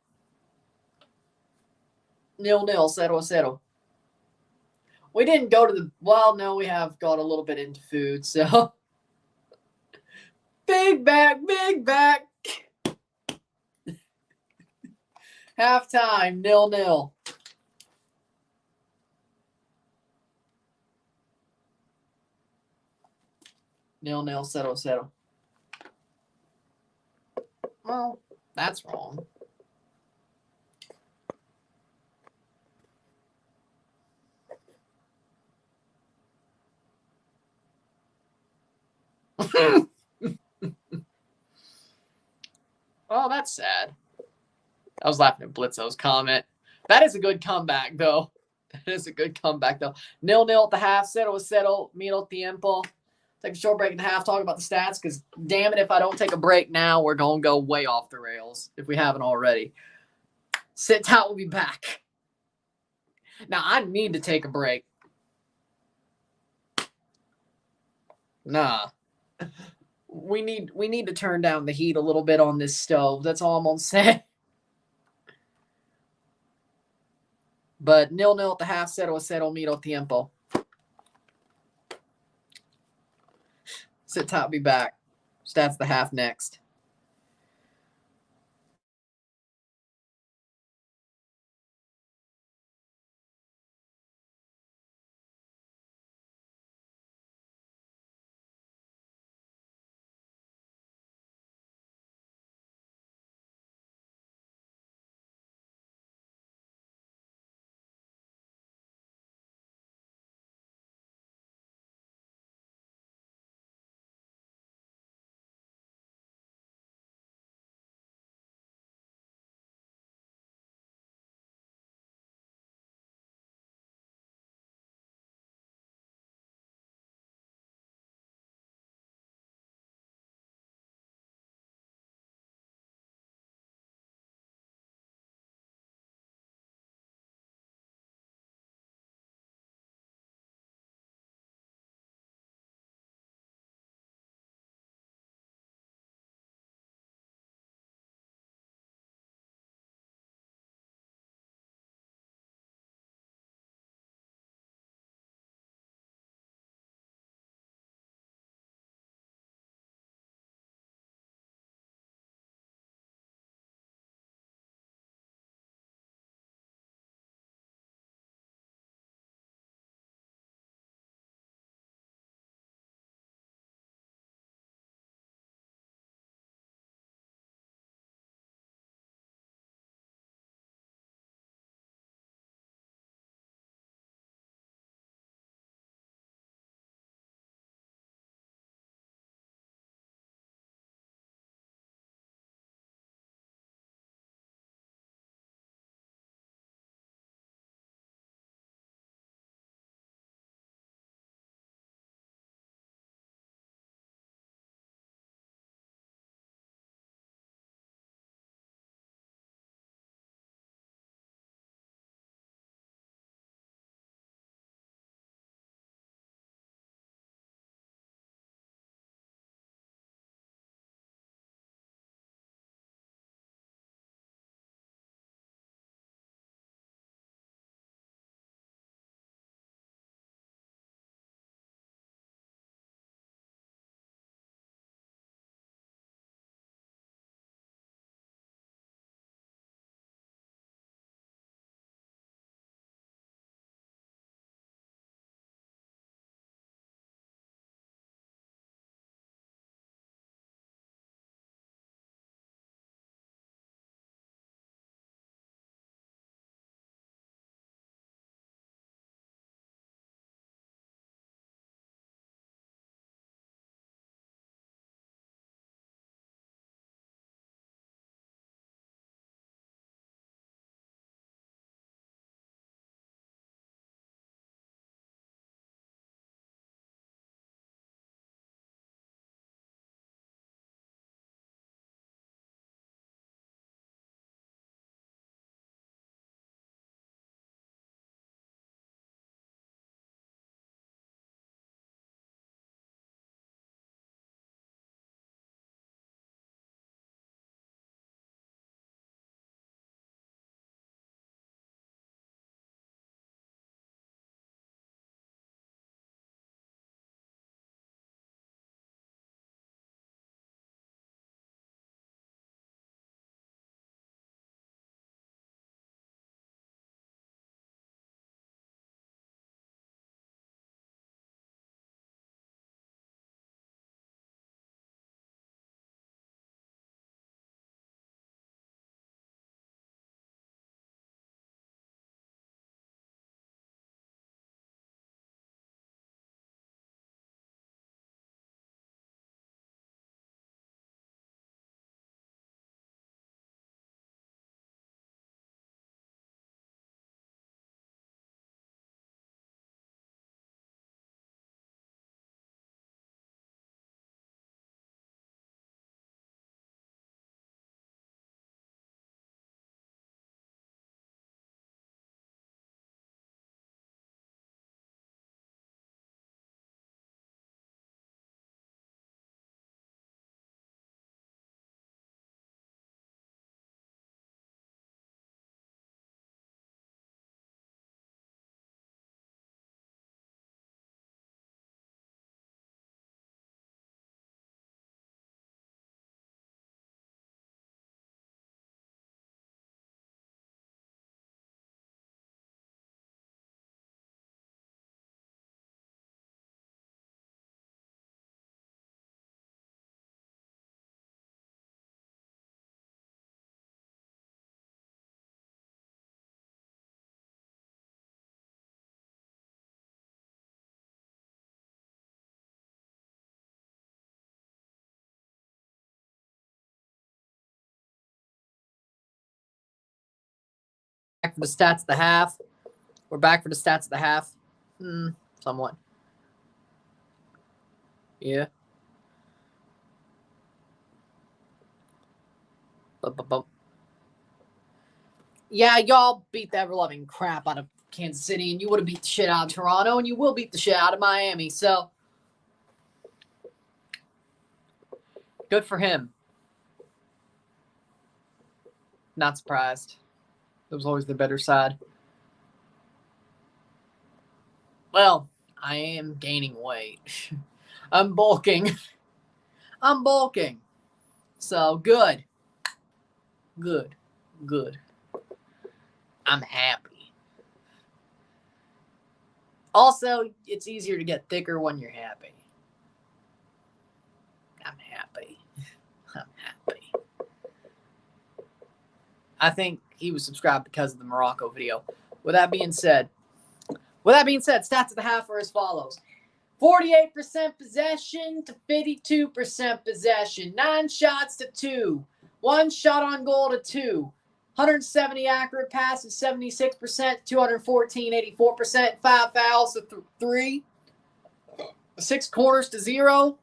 0-0, 0-0. We didn't go to the, well, no, we have got a little bit into food, so. Big back, big back. Halftime, 0-0. Nil nil, 0-0. Well, that's wrong. Oh, that's sad. I was laughing at Blitzo's comment. That is a good comeback, though. That is a good comeback, though. 0-0 at the half. 0-0. Miro tiempo. Take a short break in the half. Talk about the stats, because damn it, if I don't take a break now, we're going to go way off the rails if we haven't already. Sit tight. We'll be back. Now, I need to take a break. Nah. We need to turn down the heat a little bit on this stove. That's all I'm going to say. But 0-0 at the half. 0-0. Miro tiempo. Sit tight, be back. Stats the half next. back for the stats at the half. We're back for the stats at the half. Somewhat. Yeah. Yeah, y'all beat the ever-loving crap out of Kansas City, and you would have beat the shit out of Toronto, and you will beat the shit out of Miami. So, good for him. Not surprised. It was always the better side. Well, I am gaining weight. I'm bulking. I'm bulking. So, good. Good. Good. I'm happy. Also, it's easier to get thicker when you're happy. I'm happy. I'm happy. I think he was subscribed because of the Morocco video. With that being said, stats at the half are as follows. 48% possession to 52% possession. 9 shots to 2. 1 shot on goal to 2. 170 accurate passes, 76%. 214, 84%. 5 fouls to 3. 6 corners to 0.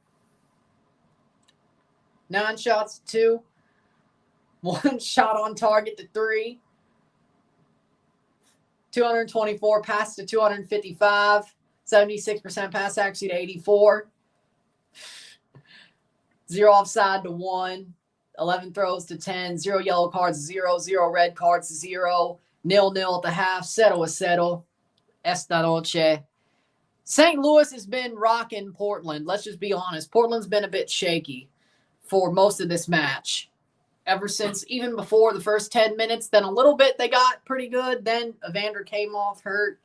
9 shots to 2. 1 shot on target to 3. 224 passes to 255. 76% pass accuracy to 84. 0 offside to 1. 11 throws to 10. 0 yellow cards to 0. 0 red cards to 0. 0-0 at the half. Settle a settle. Esta noche. St. Louis has been rocking Portland. Let's just be honest. Portland's been a bit shaky for most of this match. Ever since, even before the first 10 minutes, then a little bit they got pretty good. Then Evander came off hurt.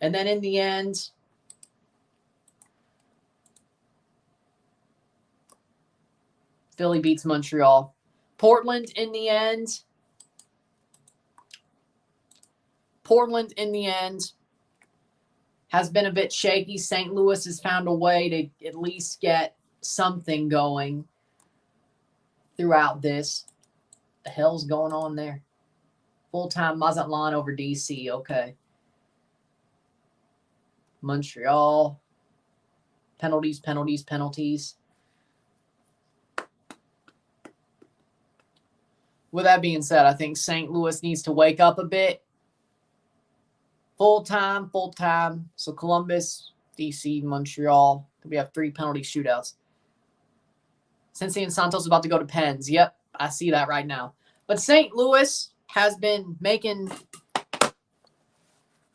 And then in the end, Philly beats Montreal. Portland in the end has been a bit shaky. St. Louis has found a way to at least get something going throughout this. What the hell's going on there? Full-time Mazatlan over DC. Okay. Montreal. Penalties. With that being said, I think St. Louis needs to wake up a bit. Full time. So Columbus, DC, Montreal. We have 3 penalty shootouts. Cincy and Santos about to go to pens. Yep, I see that right now. But St. Louis has been making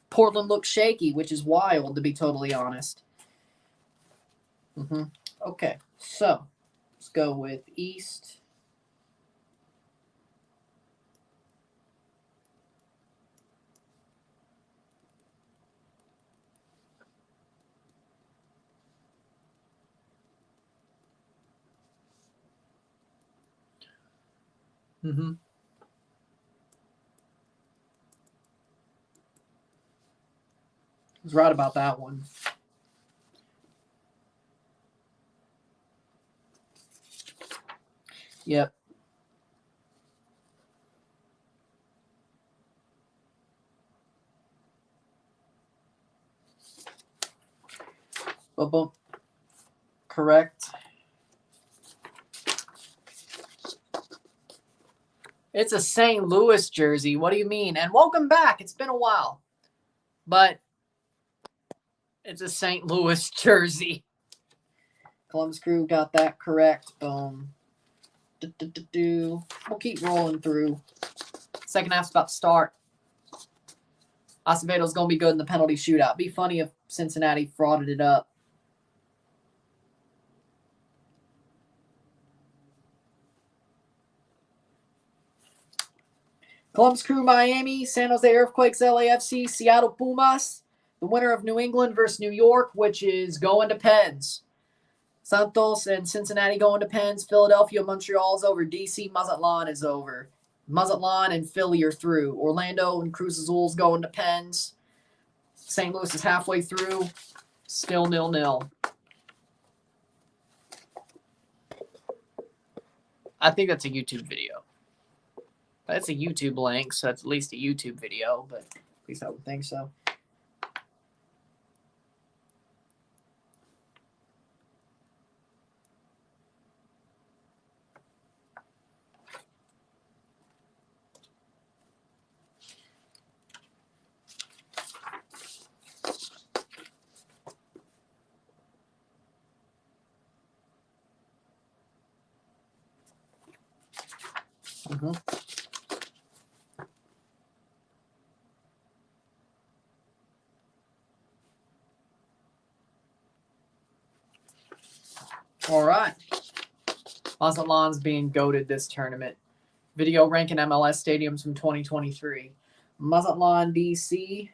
Portland look shaky, which is wild, to be totally honest. Okay, so let's go with East. I was right about that one. Yep. Boom. Correct. It's a St. Louis jersey. What do you mean? And welcome back. It's been a while. But it's a St. Louis jersey. Columbus Crew got that correct. Boom. We'll keep rolling through. Second half's about to start. Acevedo's going to be good in the penalty shootout. Be funny if Cincinnati frauded it up. Columbus Crew, Miami, San Jose Earthquakes, LAFC, Seattle Pumas. The winner of New England versus New York, which is going to Pens. Santos and Cincinnati going to Pens. Philadelphia, Montreal's over. DC, Mazatlan is over. Mazatlan and Philly are through. Orlando and Cruz Azul's going to Pens. St. Louis is halfway through. Still 0-0. I think that's a YouTube video. That's a YouTube link, so it's at least a YouTube video, but at least I would think so. All right. Watchalong's being goated this tournament. Video ranking MLS stadiums from 2023. Watchalong, DC.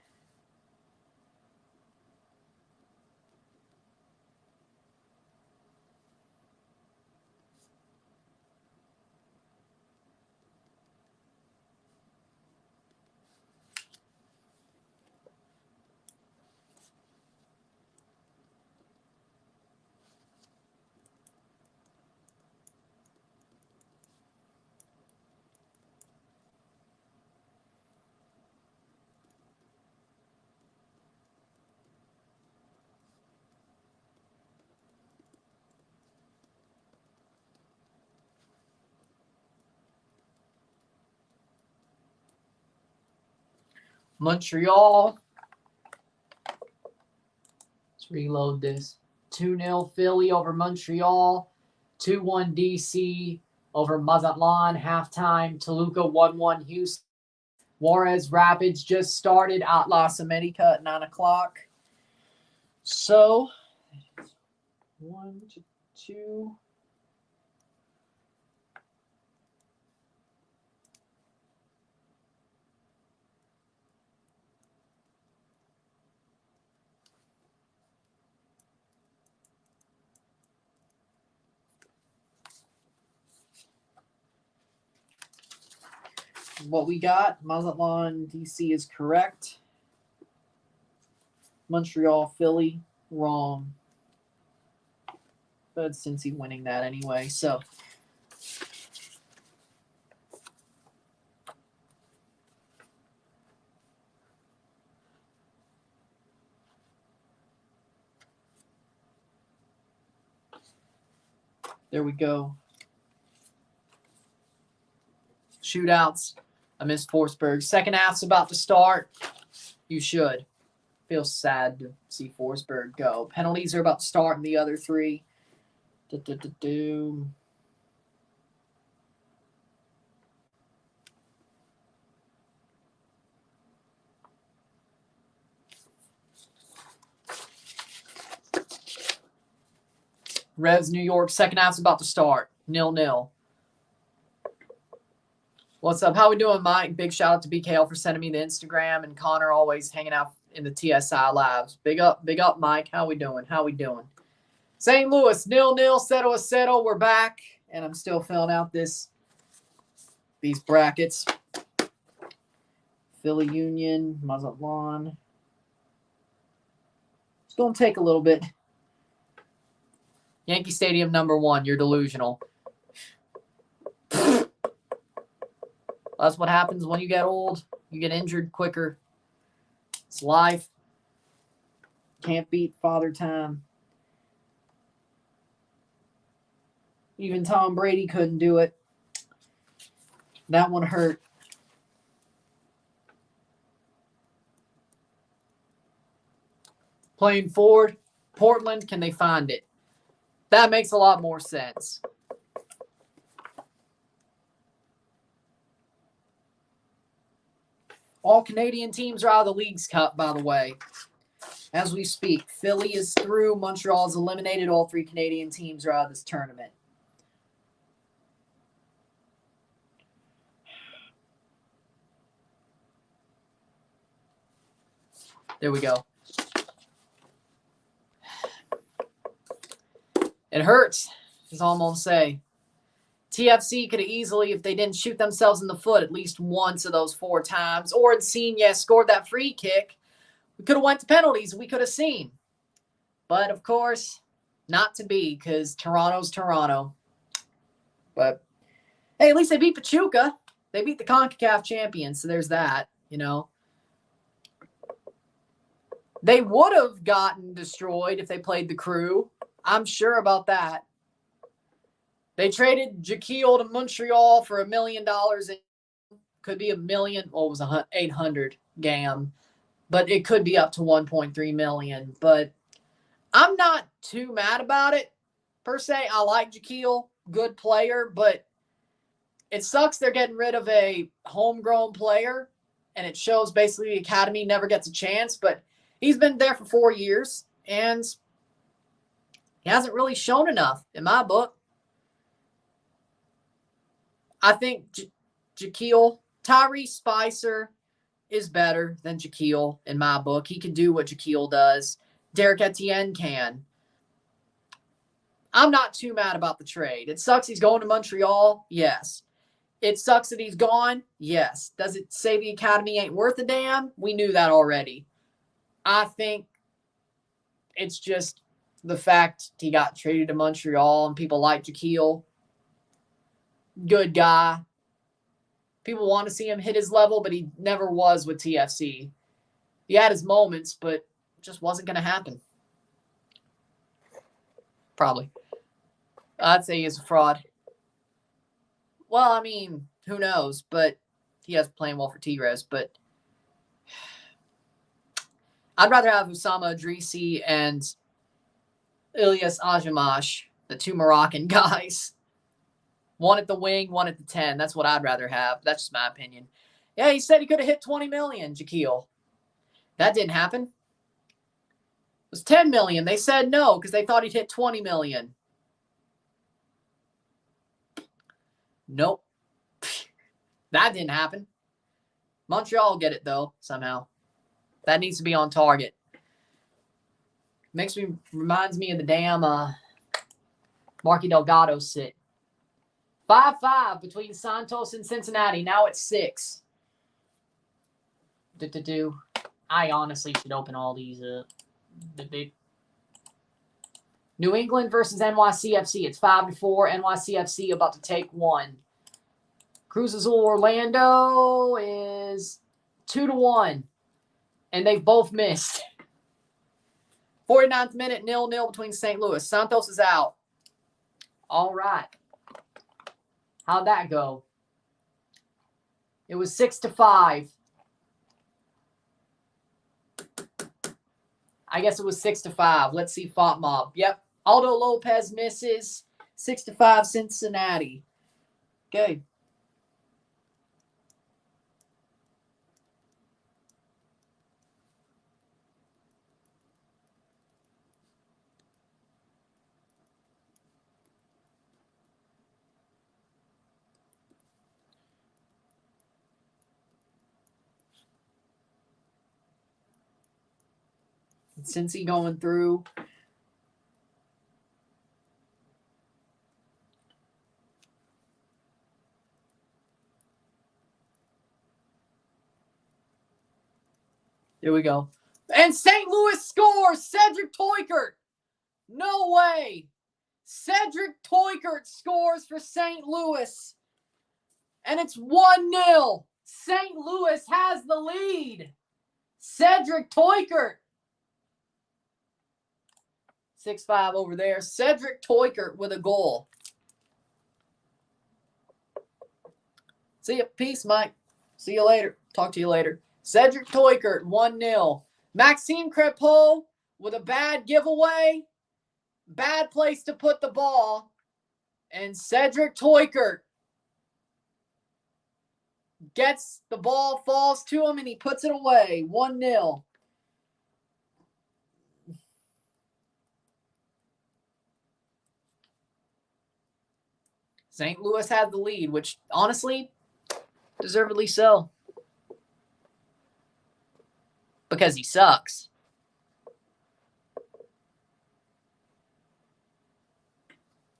Montreal. Let's reload this. 2-0 Philly over Montreal. 2-1 DC over Watchalong. Halftime, Toluca 1-1 Houston. Juarez Rapids just started at Las Americas at 9 o'clock. So, 1 to 2. What we got, Watchalong, DC is correct. Montreal, Philly, wrong. But Cincy winning that anyway, so. There we go. Shootouts. I missed Forsberg. Second half's about to start. You should. Feels sad to see Forsberg go. Penalties are about to start in the other three. Revs, New York. Second half's about to start. 0-0. What's up? How we doing, Mike? Big shout out to BKL for sending me the Instagram, and Connor always hanging out in the TSI labs. Big up, Mike. How we doing? St. Louis, 0-0, settle. We're back, and I'm still filling out these brackets. Philly Union, Watchalong. It's going to take a little bit. Yankee Stadium #1. You're delusional. That's what happens when you get old. You get injured quicker. It's life. Can't beat Father Time. Even Tom Brady couldn't do it. That one hurt. Playing forward, Portland, can they find it? That makes a lot more sense. All Canadian teams are out of the Leagues Cup, by the way. As we speak, Philly is through. Montreal is eliminated. All 3 Canadian teams are out of this tournament. There we go. It hurts, is all I'm going to say. TFC could have easily, if they didn't shoot themselves in the foot at least once of those 4 times, or Insigne scored that free kick, we could have went to penalties. We could have seen. But, of course, not to be, because Toronto's Toronto. But, hey, at least they beat Pachuca. They beat the CONCACAF champions, so there's that, you know. They would have gotten destroyed if they played the Crew. I'm sure about that. They traded Shaquille to Montreal for $1 million. It could be $1 million. Well, it was 800 gam, but it could be up to 1.3 million. But I'm not too mad about it per se. I like Shaquille, good player, but it sucks they're getting rid of a homegrown player, and it shows basically the academy never gets a chance. But he's been there for 4 years, and he hasn't really shown enough in my book. I think Shaquille, Tyrese Spicer is better than Shaquille in my book. He can do what Shaquille does. Derek Etienne can. I'm not too mad about the trade. It sucks he's going to Montreal. Yes. It sucks that he's gone. Yes. Does it say the academy ain't worth a damn? We knew that already. I think it's just the fact he got traded to Montreal and people like Shaquille. Good guy. People want to see him hit his level, but he never was with TFC. He had his moments, but it just wasn't going to happen. Probably. I'd say he's a fraud. Well, I mean, who knows? But he has playing well for Tigres. But I'd rather have Oussama Idrissi and Ilyas Ajamash, the two Moroccan guys. One at the wing, one at the 10. That's what I'd rather have. That's just my opinion. Yeah, he said he could have hit 20 million, Shaquille. That didn't happen. It was 10 million. They said no because they thought he'd hit 20 million. Nope. That didn't happen. Montreal will get it, though, somehow. That needs to be on target. Reminds me of the damn Marky Delgado sit. 5-5 between Santos and Cincinnati. Now it's 6. I honestly should open all these up. New England versus NYCFC. It's 5-4. NYCFC about to take 1. Cruz Azul Orlando is 2-1. And they've both missed. 49th minute, 0-0 between St. Louis. Santos is out. All right. How'd that go? It was 6-5. I guess it was 6-5. Let's see Font Mob. Yep. Aldo Lopez misses. 6-5 Cincinnati. Okay. Cincy going through. Here we go. And St. Louis scores. Cedric Toikert. No way. Cedric Toikert scores for St. Louis. And it's 1-0. St. Louis has the lead. Cedric Toikert. 6-5 over there. Cedric Toikert with a goal. See you. Peace, Mike. See you later. Talk to you later. Cedric Toikert, 1-0. Maxime Crepeau with a bad giveaway. Bad place to put the ball. And Cedric Toikert gets the ball, falls to him, and he puts it away. 1-0. St. Louis had the lead, which honestly, deservedly so. Because he sucks.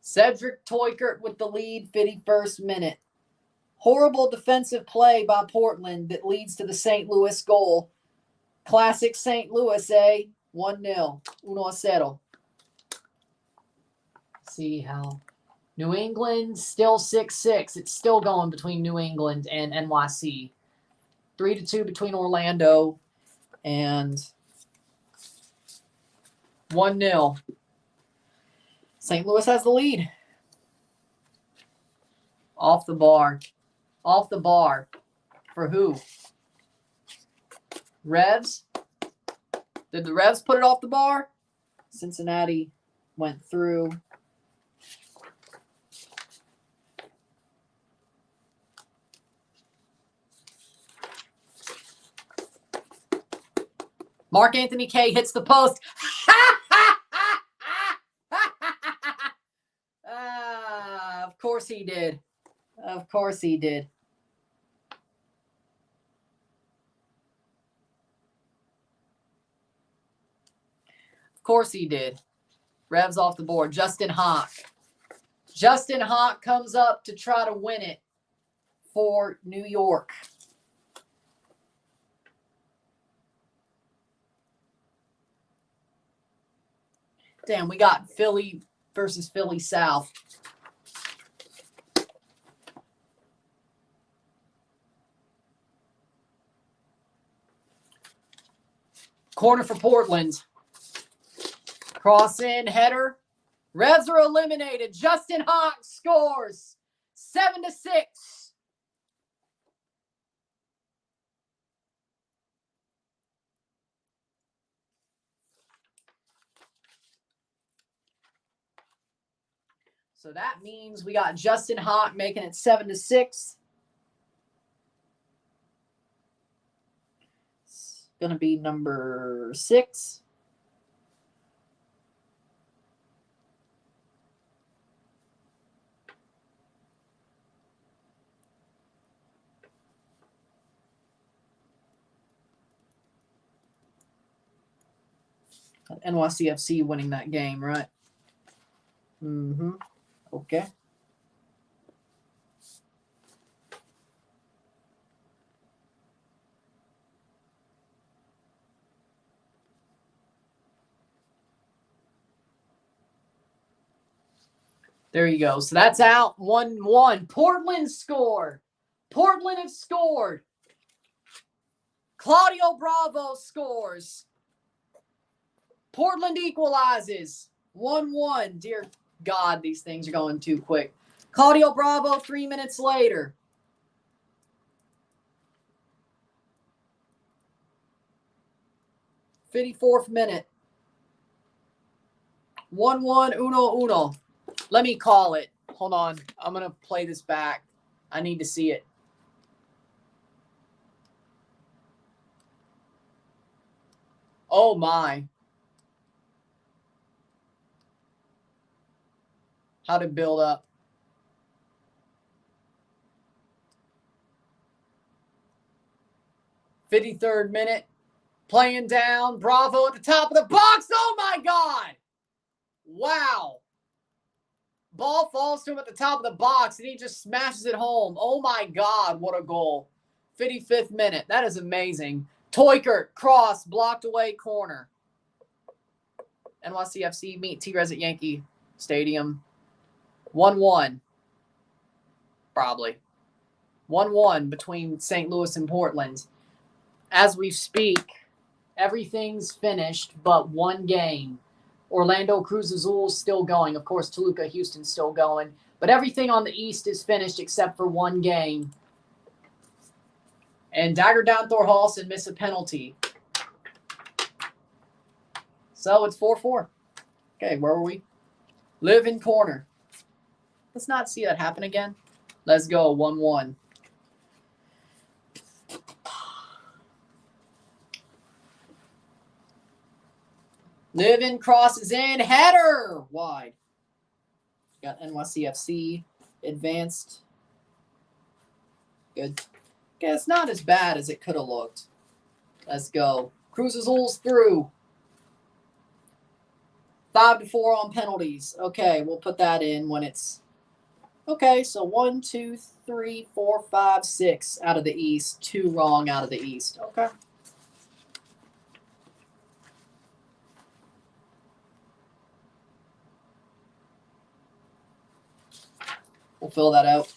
Cedric Toikert with the lead, 51st minute. Horrible defensive play by Portland that leads to the St. Louis goal. Classic St. Louis, eh? 1-0. 1-0. See how New England still 6-6. It's still going between New England and NYC. 3-2 between Orlando and 1-0. St. Louis has the lead. Off the bar. Off the bar. For who? Revs? Did the Revs put it off the bar? Cincinnati went through. Mark Anthony K hits the post. Of course he did. Of course he did. Of course he did. Revs off the board. Justin Hawk. Justin Hawk comes up to try to win it for New York. Damn, we got Philly versus Philly South. Corner for Portland. Cross in, header. Revs are eliminated. Justin Hawk scores 7-6. So that means we got Justin Hawk making it 7-6. It's going to be number 6. NYCFC winning that game, right? Mm-hmm. Okay. There you go. So that's out 1-1. Portland scored. Portland have scored. Claudio Bravo scores. Portland equalizes. 1-1. Dear God, these things are going too quick. Claudio Bravo 3 minutes later. '54th minute. 1-1, 1-1. Let me call it. Hold on. I'm going to play this back. I need to see it. Oh, my. How to build up. '53rd minute. Playing down. Bravo at the top of the box. Oh, my God. Wow. Ball falls to him at the top of the box, and he just smashes it home. Oh, my God. What a goal. 55th minute. That is amazing. Toykert, cross, blocked away, corner. NYCFC meet T-Rez at Yankee Stadium. 1-1. Probably. 1-1 between St. Louis and Portland. As we speak, everything's finished but one game. Orlando Cruz Azul is still going. Of course, Toluca Houston's still going. But everything on the East is finished except for one game. And Dagger down Thorhalson missed a penalty. So it's 4-4. Okay, where were we? Live in corner. Let's not see that happen again. Let's go, 1-1. Livin crosses in, header wide. Got NYCFC advanced. Good. Okay, it's not as bad as it could have looked. Let's go. Cruz Azul's through. 5-4 on penalties. Okay, we'll put that in when it's... Okay, so 1, 2, 3, 4, 5, 6 out of the East. 2 wrong out of the East. Okay. We'll fill that out.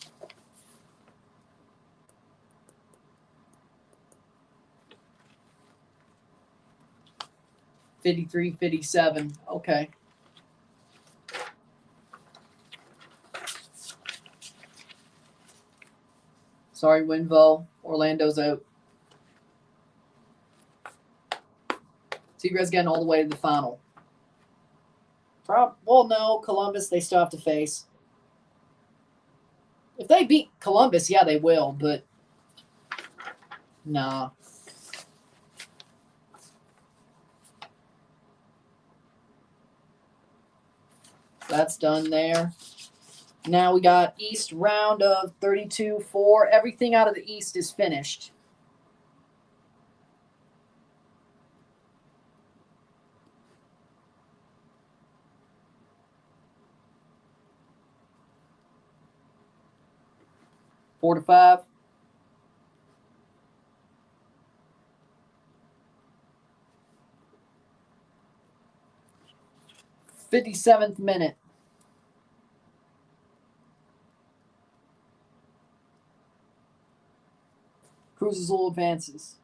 $53, $57. Okay. Sorry, Winvo. Orlando's out. Tigres getting all the way to the final. Well, no. Columbus, they still have to face. If they beat Columbus, yeah, they will, but nah. That's done there. Now we got East round of 32-4. Everything out of the East is finished. Four to five. $57th minute. Cruz Azul advances.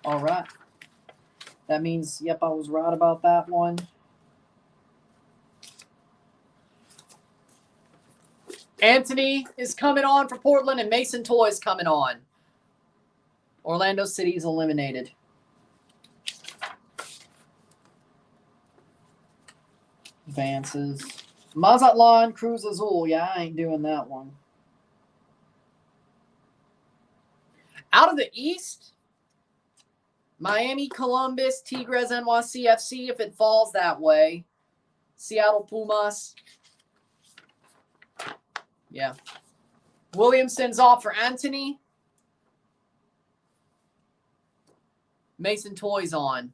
All right. That means, yep, I was right about that one. Anthony is coming on for Portland, and Mason Toy is coming on. Orlando City is eliminated. Advances. Mazatlan, Cruz Azul. Yeah, I ain't doing that one. Out of the East, Miami, Columbus, Tigres, NYCFC, if it falls that way. Seattle Pumas. Yeah. Williamson's off for Anthony. Mason Toy's on.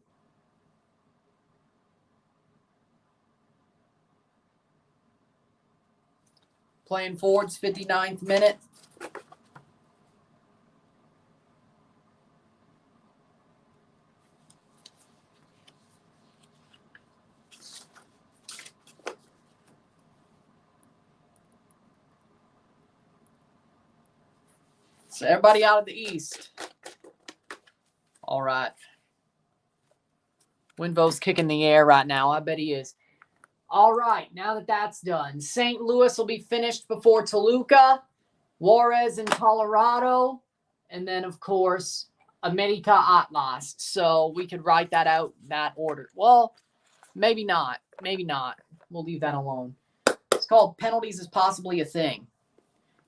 Playing forwards, 59th minute. So everybody out of the East. All right. Winvo's kicking the air right now. I bet he is. All right. Now that that's done, St. Louis will be finished before Toluca, Juarez in Colorado, and then, of course, America Atlas. So we could write that out in that order. Well, maybe not. Maybe not. We'll leave that alone. It's called penalties is possibly a thing.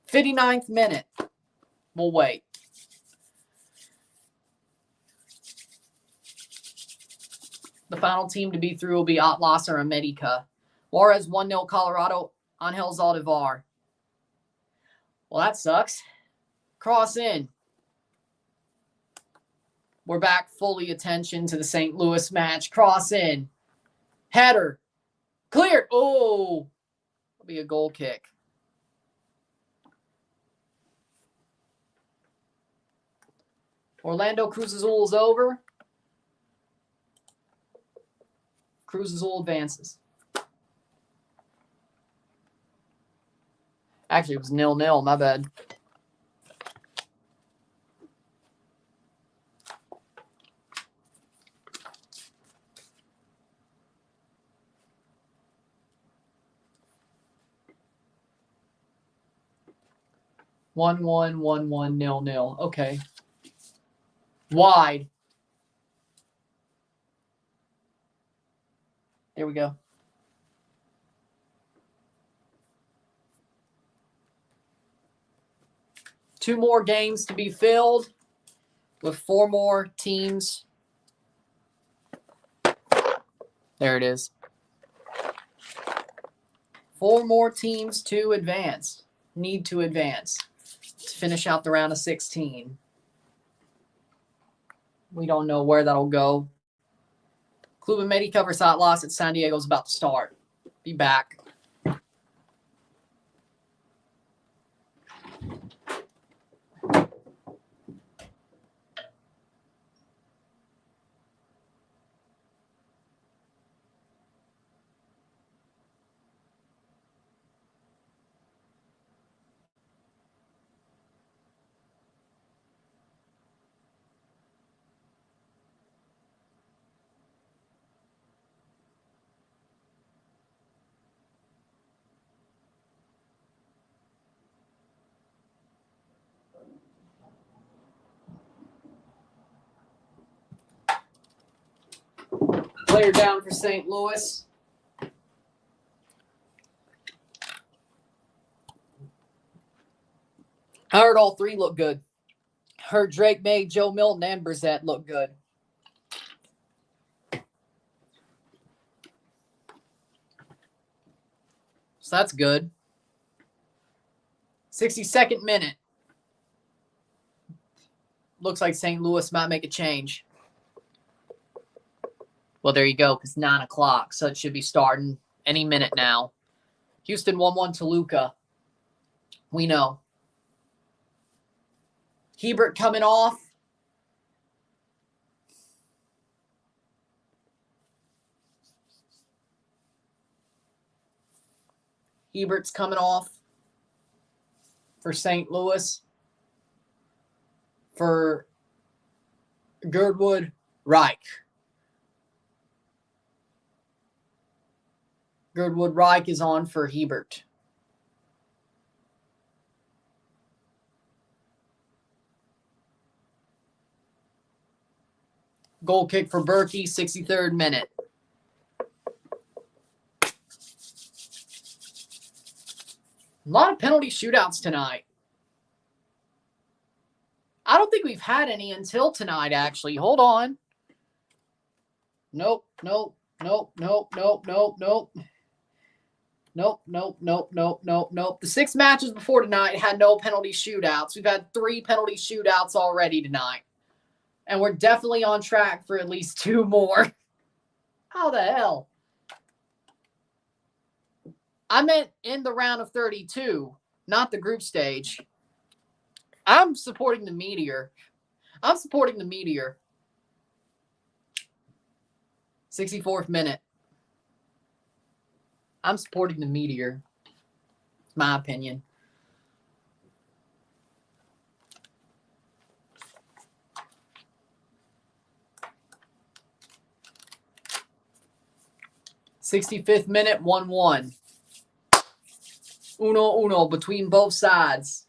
59th minute. We'll wait. The final team to be through will be Atlas or America. Juarez 1-0 Colorado. Angel Zaldivar. Well, that sucks. Cross in. We're back fully attention to the St. Louis match. Cross in. Header. Cleared. Oh. That'll be a goal kick. Orlando Cruz Azul is over. Cruz Azul advances. Actually, it was 0-0. My bad. One, 0-0. Okay. Wide. There we go. Two more games to be filled with four more teams. There it is. Four more teams to advance. Need to advance to finish out the round of 16. We don't know where that'll go. Club America versus Atlas at San Diego is about to start. Be back. player down for St. Louis. I heard all three look good. Heard Drake May, Joe Milton, and Brissett look good. So that's good. 62nd minute. Looks like St. Louis might make a change. Well, there you go, because 9 o'clock, so it should be starting any minute now. Houston 1-1 Toluca. We know. Hebert coming off. Hebert's coming off for St. Louis. For Girdwood, Reich. Girdwood, Reich is on for Hebert. Goal kick for Berkey, 63rd minute. A lot of penalty shootouts tonight. I don't think we've had any until tonight, actually. Hold on. Nope. Nope. The 6 matches before tonight had no penalty shootouts. We've had 3 penalty shootouts already tonight. And we're definitely on track for at least 2 more. How the hell? I meant in the round of 32, not the group stage. I'm supporting the Meteor. 64th minute. I'm supporting the Meteor. It's my opinion. '65th minute, 1-1. Uno between both sides.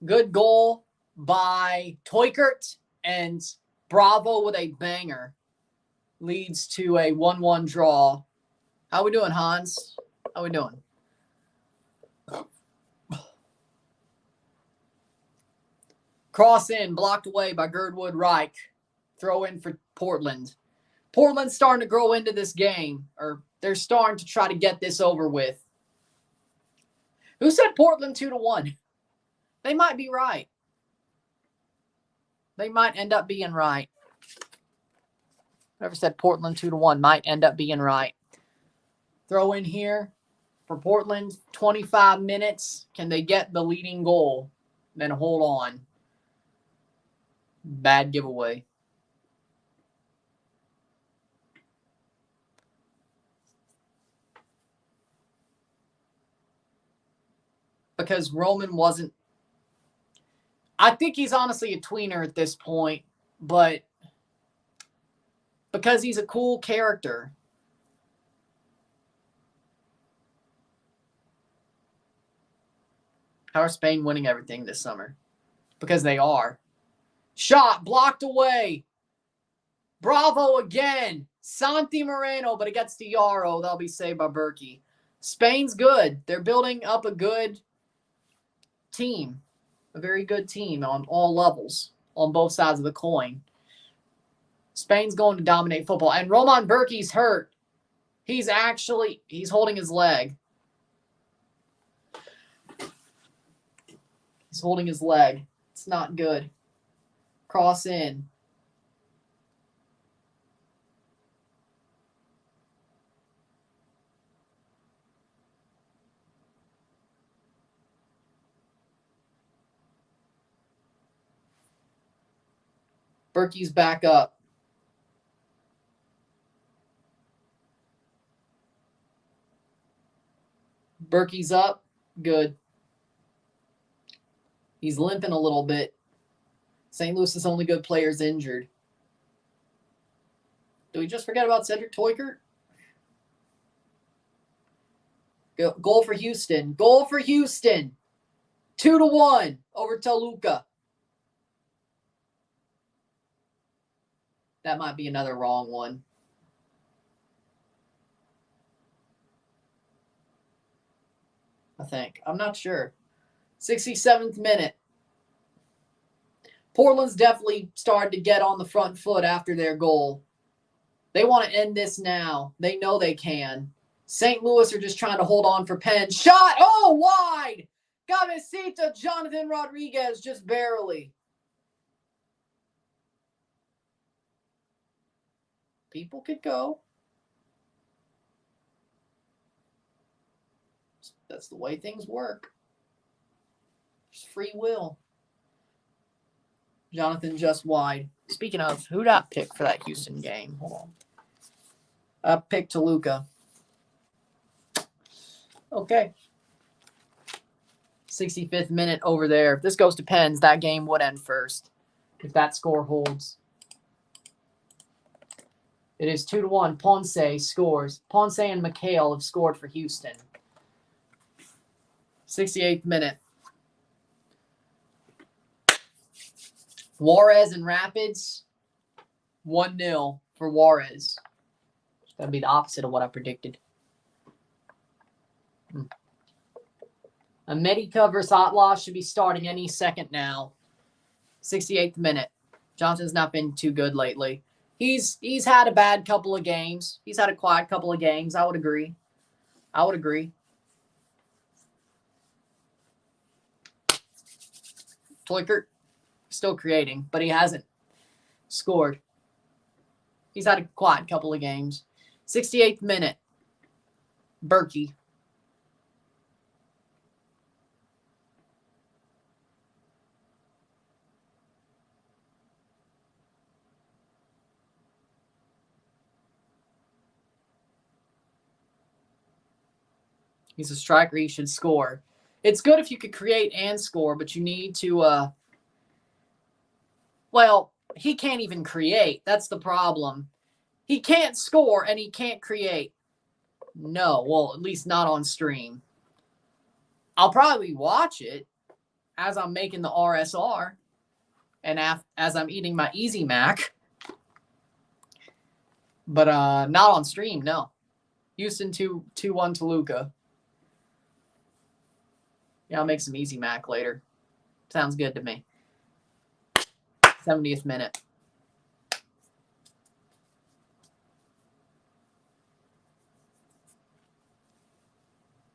Good goal by Teukert, and Bravo with a banger leads to a 1-1 draw. How we doing, Hans? How we doing? Cross in, blocked away by Girdwood, Reich. Throw in for Portland. Portland's starting to grow into this game, or they're starting to try to get this over with. Who said Portland 2-1? They might be right. They might end up being right. Whoever said Portland 2-1 might end up being right. Throw in here for Portland, 25 minutes. Can they get the leading goal? Then hold on. Bad giveaway. Because Roman wasn't. I think he's honestly a tweener at this point, but because he's a cool character. How are Spain winning everything this summer? Because they are. Shot blocked away. Bravo again. Santi Moreno, but it gets to Yarrow. That'll be saved by Berkey. Spain's good. They're building up a good team. A very good team on all levels, on both sides of the coin. Spain's going to dominate football. And Roman Berkey's hurt. He's holding his leg. He's holding his leg. It's not good. Cross in. Berkey's back up. Berkey's up. Good. He's limping a little bit. St. Louis's only good player's injured. Do we just forget about Cedric Teukert? Goal for Houston. Goal for Houston. 2-1 over Toluca. That might be another wrong one. I think. I'm not sure. 67th minute. Portland's definitely started to get on the front foot after their goal. They want to end this now. They know they can. St. Louis are just trying to hold on for Penn. Shot! Oh, wide! Cabecita, Jonathan Rodriguez, just barely. People could go. That's the way things work. There's free will. Jonathan just wide. Speaking of, who'd I pick for that Houston game? Hold on. I picked Toluca. Okay. 65th minute over there. If this goes to Pens, that game would end first. If that score holds. It is 2-1. Ponce scores. Ponce and McHale have scored for Houston. 68th minute. Juarez and Rapids. 1-0 for Juarez. That'd be the opposite of what I predicted. America versus Atlas should be starting any second now. 68th minute. Johnson's not been too good lately. He's had a bad couple of games. He's had a quiet couple of games. I would agree. Tolickert still creating, but he hasn't scored. He's had a quiet couple of games. 68th minute. Berkey. He's a striker. He should score. It's good if you could create and score, but you need to, well, he can't even create. That's the problem. He can't score and he can't create. No, well, at least not on stream. I'll probably watch it as I'm making the RSR and as I'm eating my Easy Mac. But not on stream, no. Houston 2-1 Toluca. Yeah, I'll make some Easy Mac later. Sounds good to me. 70th minute.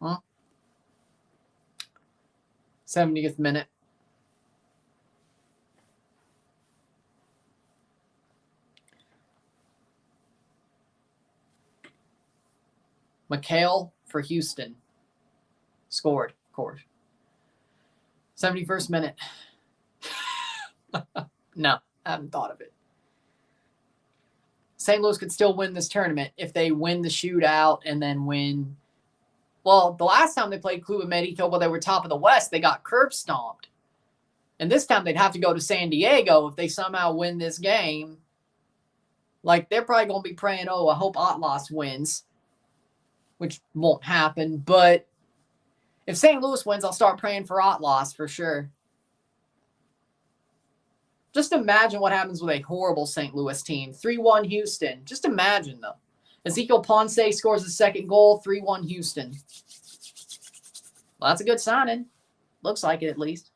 Huh? 70th minute. McHale for Houston. Scored, of course. 71st minute. No, I haven't thought of it. St. Louis could still win this tournament if they win the shootout and then win. Well, the last time they played Club America while they were top of the West, they got curb stomped. And this time they'd have to go to San Diego if they somehow win this game. Like, they're probably going to be praying, oh, I hope Atlas wins, which won't happen. But if St. Louis wins, I'll start praying for Atlas for sure. Just imagine what happens with a horrible St. Louis team. 3-1 Houston. Just imagine, though. Ezekiel Ponce scores the second goal. 3-1 Houston. Well, that's a good signing. Looks like it, at least.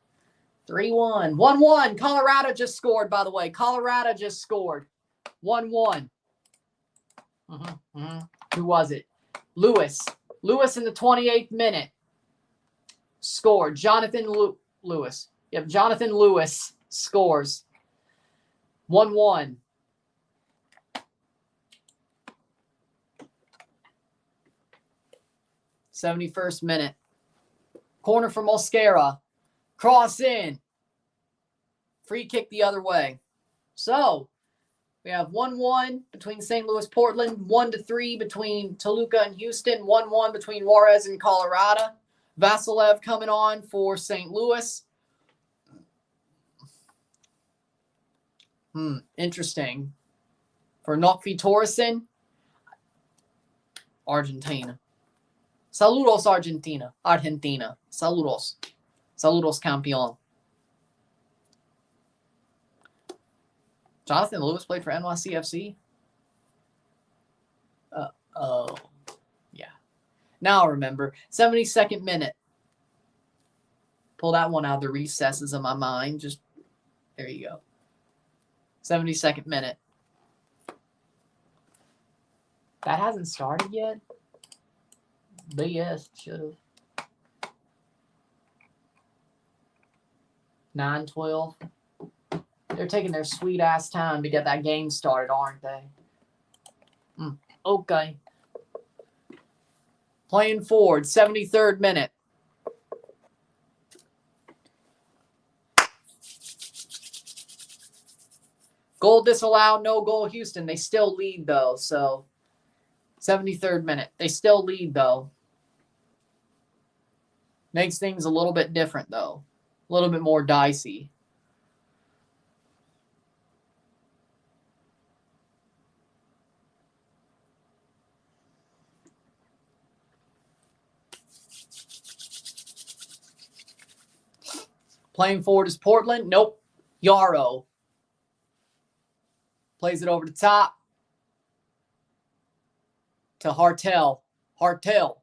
3-1. 1-1. Colorado just scored, by the way. Colorado just scored. 1-1. Who was it? Lewis. Lewis in the 28th minute. Scored. Jonathan Lewis. Yep, Jonathan Lewis scores. 1-1. '71st minute. Corner from Mosquera. Cross in. Free kick the other way. So, we have 1-1 between St. Louis, Portland. 1-3 between Toluca and Houston. 1-1 between Juarez and Colorado. Vasilev coming on for St. Louis. Interesting. For Nokfi Torreson, Argentina. Saludos, Argentina. Argentina. Saludos. Saludos, campeón. Jonathan Lewis played for NYCFC? Oh. Yeah. Now I remember. 72nd minute. pull that one out of the recesses of my mind. Just there you go. 72nd minute. That hasn't started yet. BS, should have. 9-12. They're taking their sweet ass time to get that game started, aren't they? Okay. Playing forward, 73rd minute. Goal disallowed, no goal Houston. They still lead though, so 73rd minute. They still lead though. Makes things a little bit different though. A little bit more dicey. Playing forward is Portland. Nope. Girault. Plays it over the top to Hartel. Hartel.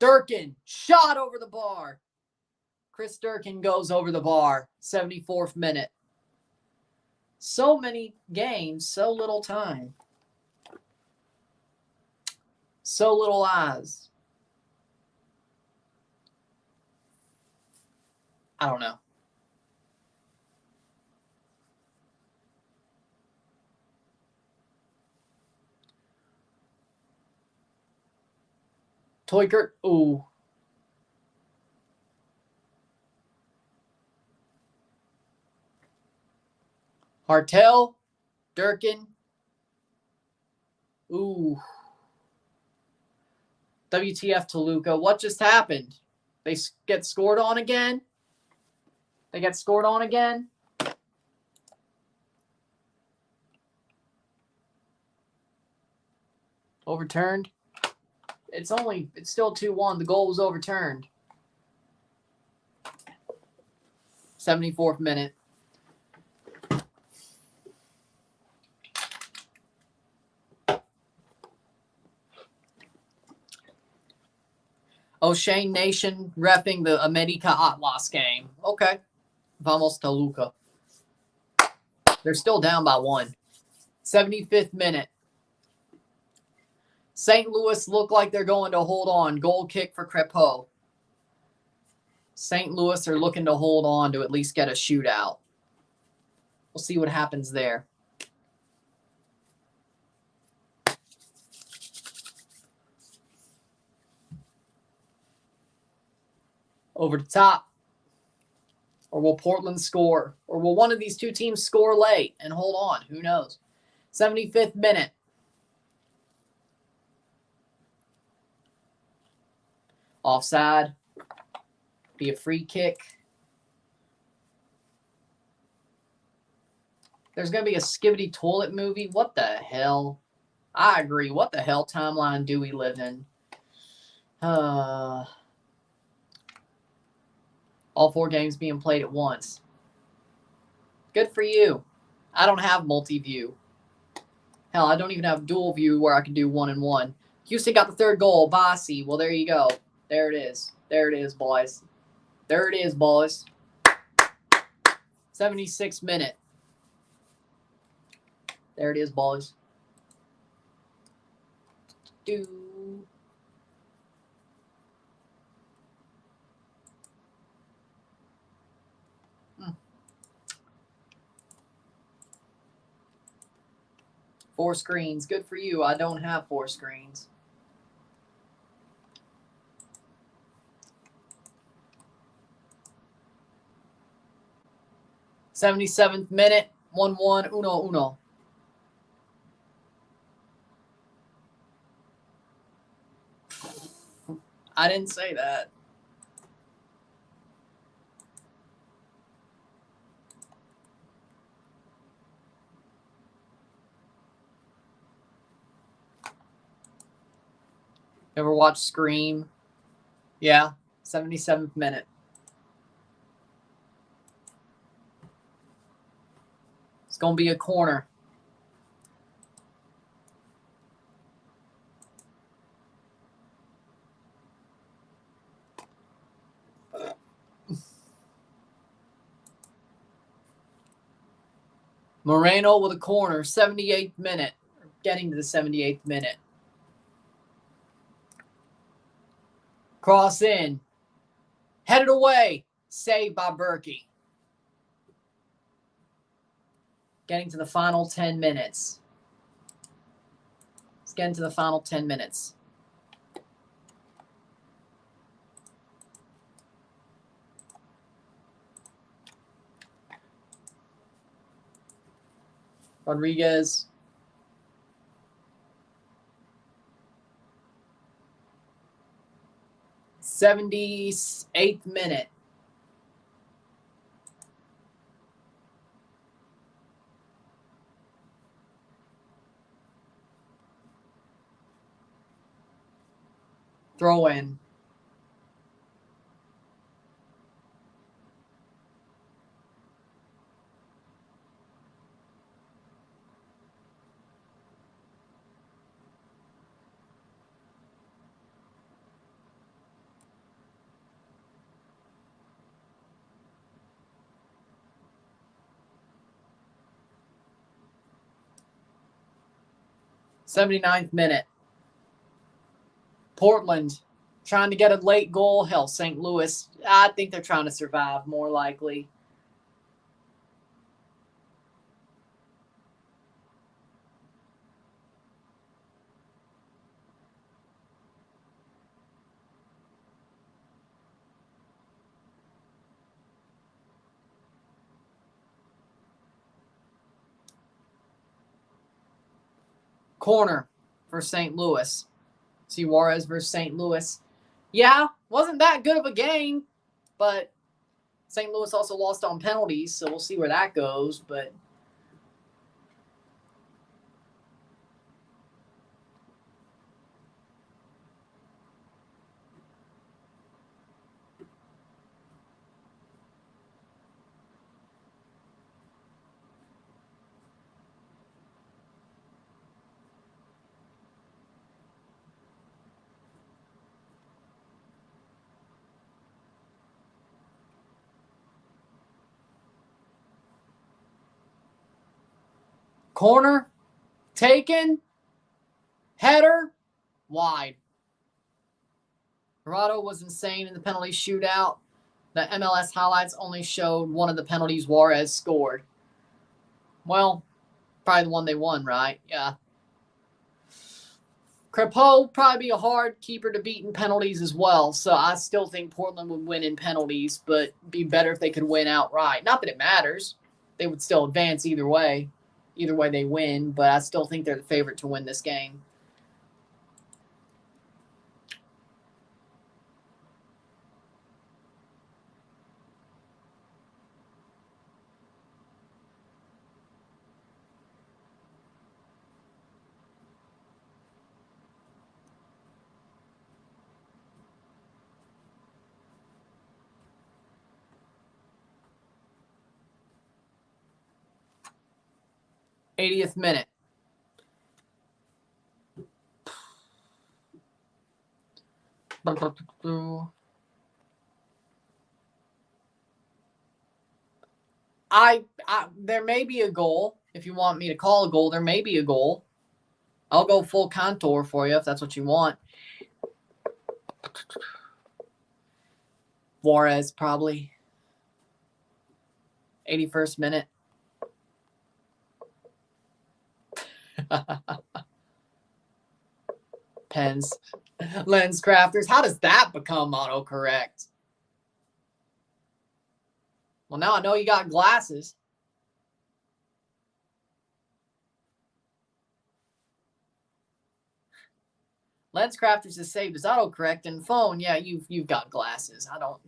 Durkin. Shot over the bar. Chris Durkin goes over the bar. 74th minute. So many games, so little time. So little eyes. I don't know. Toykert. Ooh. Hartel. Durkin. Ooh. WTF Toluca. What just happened? They get scored on again? They get scored on again? Overturned? It's still 2-1. The goal was overturned. 74th minute. O'Shane Nation repping the America Atlas game. Okay. Vamos Toluca. They're still down by 1. 75th minute. St. Louis look like they're going to hold on. Goal kick for Crepeau. St. Louis are looking to hold on to at least get a shootout. We'll see what happens there. Over the top. Or will Portland score? Or will one of these two teams score late and hold on? Who knows? 75th minute. Offside. Be a free kick. There's going to be a Skibbity Toilet movie. What the hell? I agree. What the hell timeline do we live in? All 4 games being played at once. Good for you. I don't have multi-view. Hell, I don't even have dual view where I can do 1 and 1. Houston got the 3rd goal. Bossy. Well, there you go. There it is. There it is, boys. There it is, boys. 76th minute. There it is, boys. Do. Four screens. Good for you. I don't have 4 screens. '77th minute. 1-1. Uno. I didn't say that. Ever watch Scream? Yeah. 77th minute. It's going to be a corner. Moreno with a corner, 78th minute. Getting to the 78th minute. Cross in. Headed away. Saved by Berkey. Getting to the final 10 minutes. Let's get into the final 10 minutes. Rodriguez. '78th minute. Throw in. '79th minute. Portland trying to get a late goal. Hell, St. Louis. I think they're trying to survive, more likely. Corner for St. Louis. See Juarez versus St. Louis. Yeah, wasn't that good of a game, but St. Louis also lost on penalties, so we'll see where that goes. But corner, taken, header, wide. Girault was insane in the penalty shootout. The MLS highlights only showed one of the penalties Juarez scored. Well, probably the one they won, right? Yeah. Crepeau probably be a hard keeper to beat in penalties as well. So I still think Portland would win in penalties, but be better if they could win outright. Not that it matters. They would still advance either way. Either way they win, but I still think they're the favorite to win this game. '80th minute. There may be a goal. If you want me to call a goal, there may be a goal. I'll go full contour for you if that's what you want. Juarez, probably. 81st minute. Pens. Lens crafters. How does that become autocorrect? Well, now I know you got glasses. Lens crafters is saved as autocorrect, and phone, yeah, you've got glasses. I don't.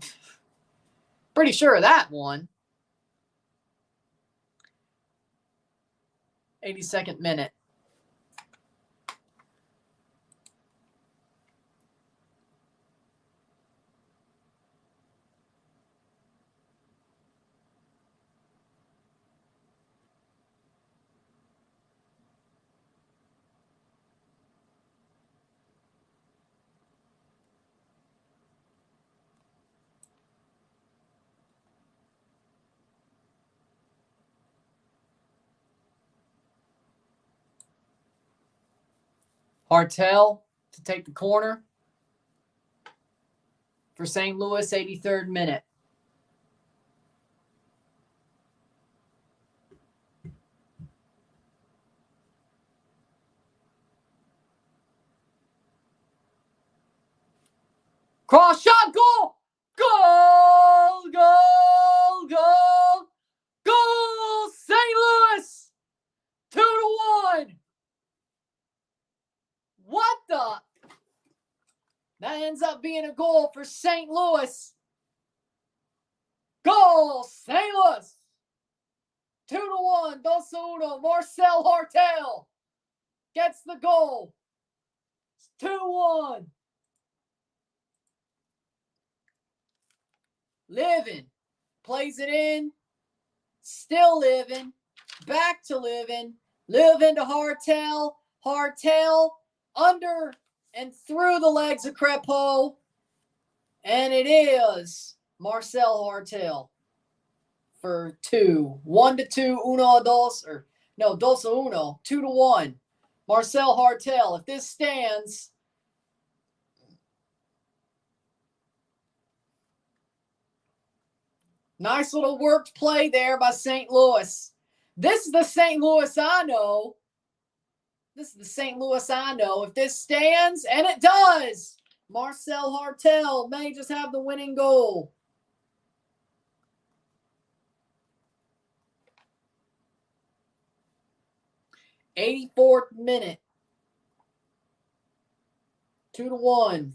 Pretty sure of that one. 82nd minute. Hartel to take the corner for St. Louis, 83rd minute. Cross shot, goal! Goal! Goal! Goal! Goal! St. Louis! 2-1! What the? That ends up being a goal for St. Louis. Goal! St. Louis! 2-1. 2-1. Marcel Hartel gets the goal. It's 2-1. Living. Plays it in. Still living. Back to living. Living to Hartel. Hartel under and through the legs of Crepeau. And it is Marcel Hartel for 2. 1-2. 1-2. Or no, 2-1. 2-1. Marcel Hartel. If this stands, nice little worked play there by St. Louis. This is the St. Louis I know. This is the St. Louis I know. If this stands, and it does, Marcel Hartel may just have the winning goal. '84th minute. 2-1.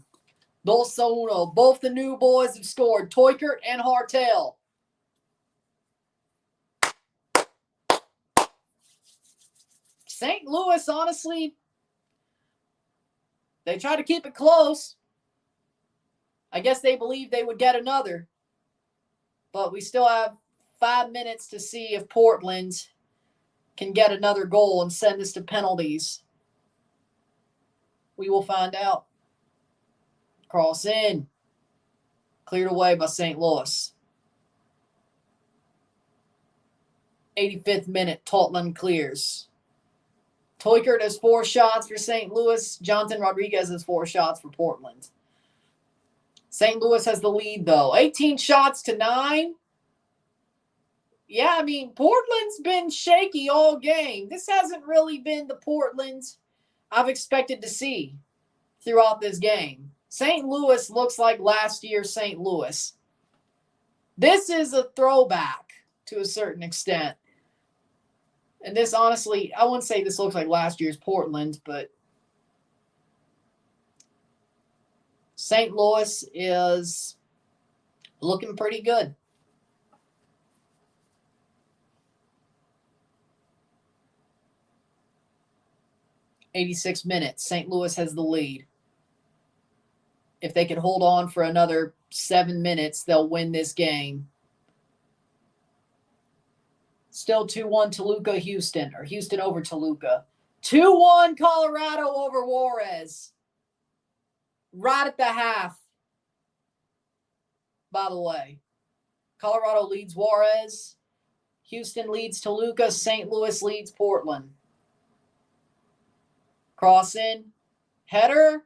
2-1. Both the new boys have scored. Teukert and Hartel. St. Louis, honestly, they try to keep it close. I guess they believed they would get another. But we still have 5 minutes to see if Portland can get another goal and send us to penalties. We will find out. Cross in. Cleared away by St. Louis. 85th minute, Totland clears. Teukert has 4 shots for St. Louis. Jonathan Rodriguez has 4 shots for Portland. St. Louis has the lead, though. 18 shots to 9. Yeah, I mean, Portland's been shaky all game. This hasn't really been the Portland I've expected to see throughout this game. St. Louis looks like last year's St. Louis. This is a throwback to a certain extent. And this, honestly, I wouldn't say this looks like last year's Portland, but St. Louis is looking pretty good. '86 minutes. St. Louis has the lead. If they could hold on for another 7 minutes, they'll win this game. Still 2-1 Toluca, Houston, or Houston over Toluca. 2-1 Colorado over Juarez. Right at the half, by the way. Colorado leads Juarez. Houston leads Toluca. St. Louis leads Portland. Cross in. Header.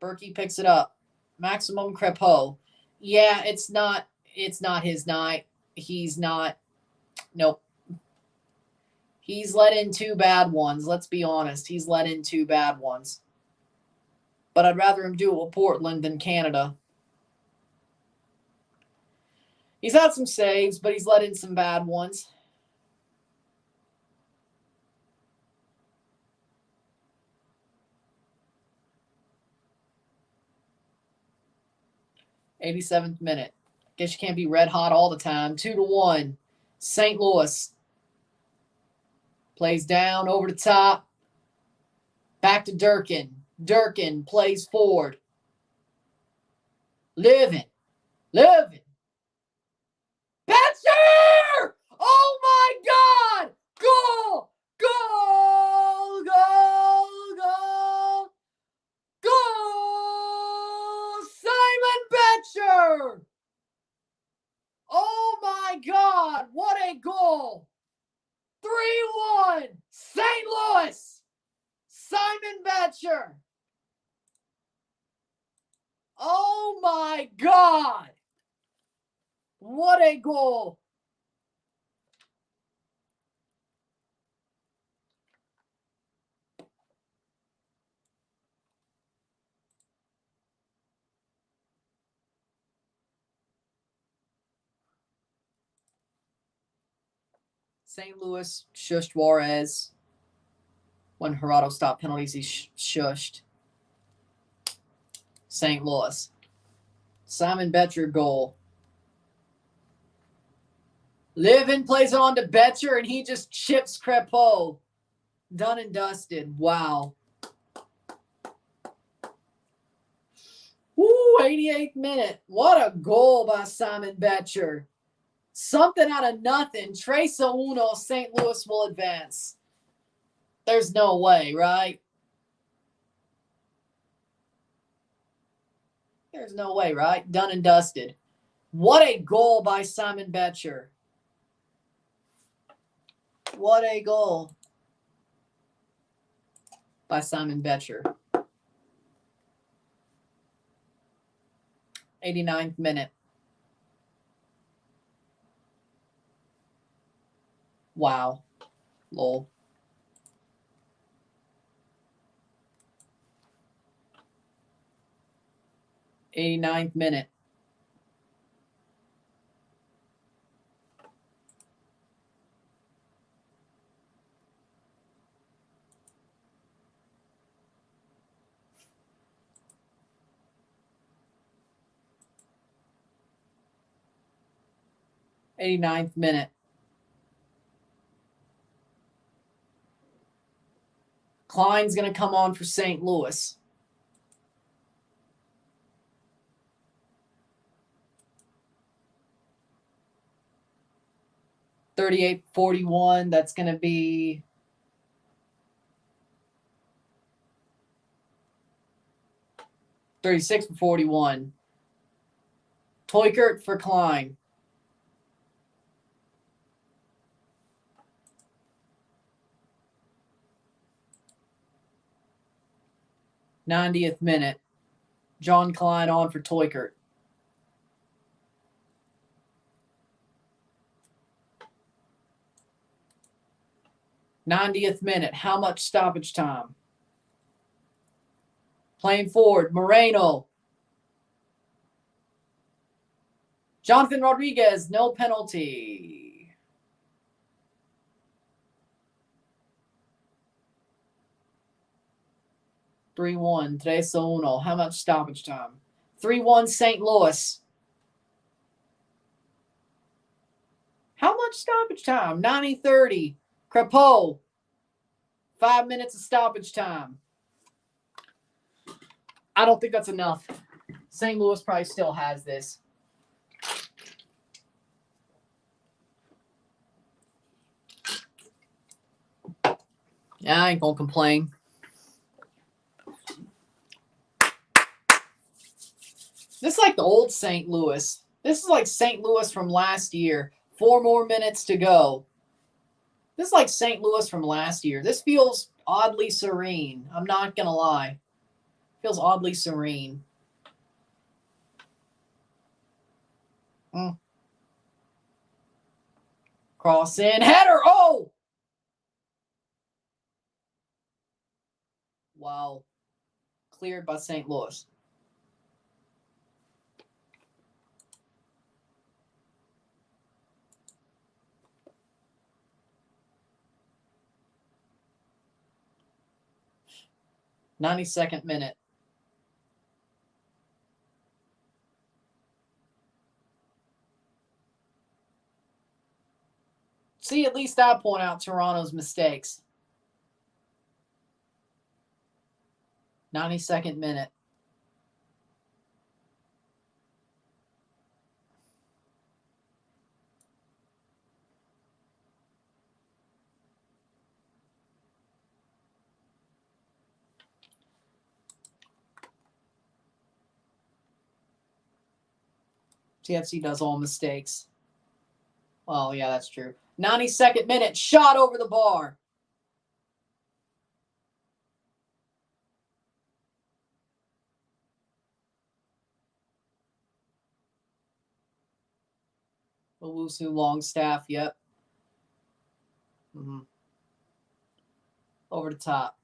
Berkey picks it up. Maximum Crepeau. Yeah, it's not his night. He's not. Nope. He's let in 2 bad ones. Let's be honest. He's let in 2 bad ones. But I'd rather him do it with Portland than Canada. He's had some saves, but he's let in some bad ones. '87th minute. Guess you can't be red hot all the time. 2-1. St. Louis. Plays down over the top. Back to Durkin. Durkin plays forward. Living. Betcher! Oh my God! Goal! Goal! Goal! Goal! Goal! Simon Betcher! Oh my God! What a goal! 3-1! St. Louis! Simon Betcher. Oh my God. What a goal. St. Louis shushed Juarez. When Girault stopped penalties, he shushed St. Louis. Simon Betcher goal. Livin plays it on to Betcher, and he just chips Crepeau. Done and dusted. Wow. Woo, 88th minute. What a goal by Simon Betcher. Something out of nothing. 3-1, St. Louis will advance. There's no way, right? There's no way, right? Done and dusted. What a goal by Simon Betcher. What a goal by Simon Betcher. 89th minute. Wow. Lol. '89th minute. '89th minute. Klein's going to come on for St. Louis. .38-41. That's going to be .36-41. Teukert for Klein. '90th minute. John Klein on for Teukert. '90th minute. How much stoppage time? Playing forward. Moreno. Jonathan Rodriguez. No penalty. 3-1. 3-1. How much stoppage time? 3-1 St. Louis. How much stoppage time? 90-30. Crepeau. 5 minutes of stoppage time. I don't think that's enough. St. Louis probably still has this. Yeah, I ain't gonna complain. This is like the old St. Louis. This is like St. Louis from last year. 4 more minutes to go. This is like St. Louis from last year. This feels oddly serene. I'm not going to lie. Feels oddly serene. Cross in. Header. Oh! Wow. Cleared by St. Louis. '92nd minute. See, at least I point out Toronto's mistakes. 92nd minute. TFC does all mistakes. Well, yeah, that's true. 92nd minute. Shot over the bar. Owusu Longstaff, yep. Over the top.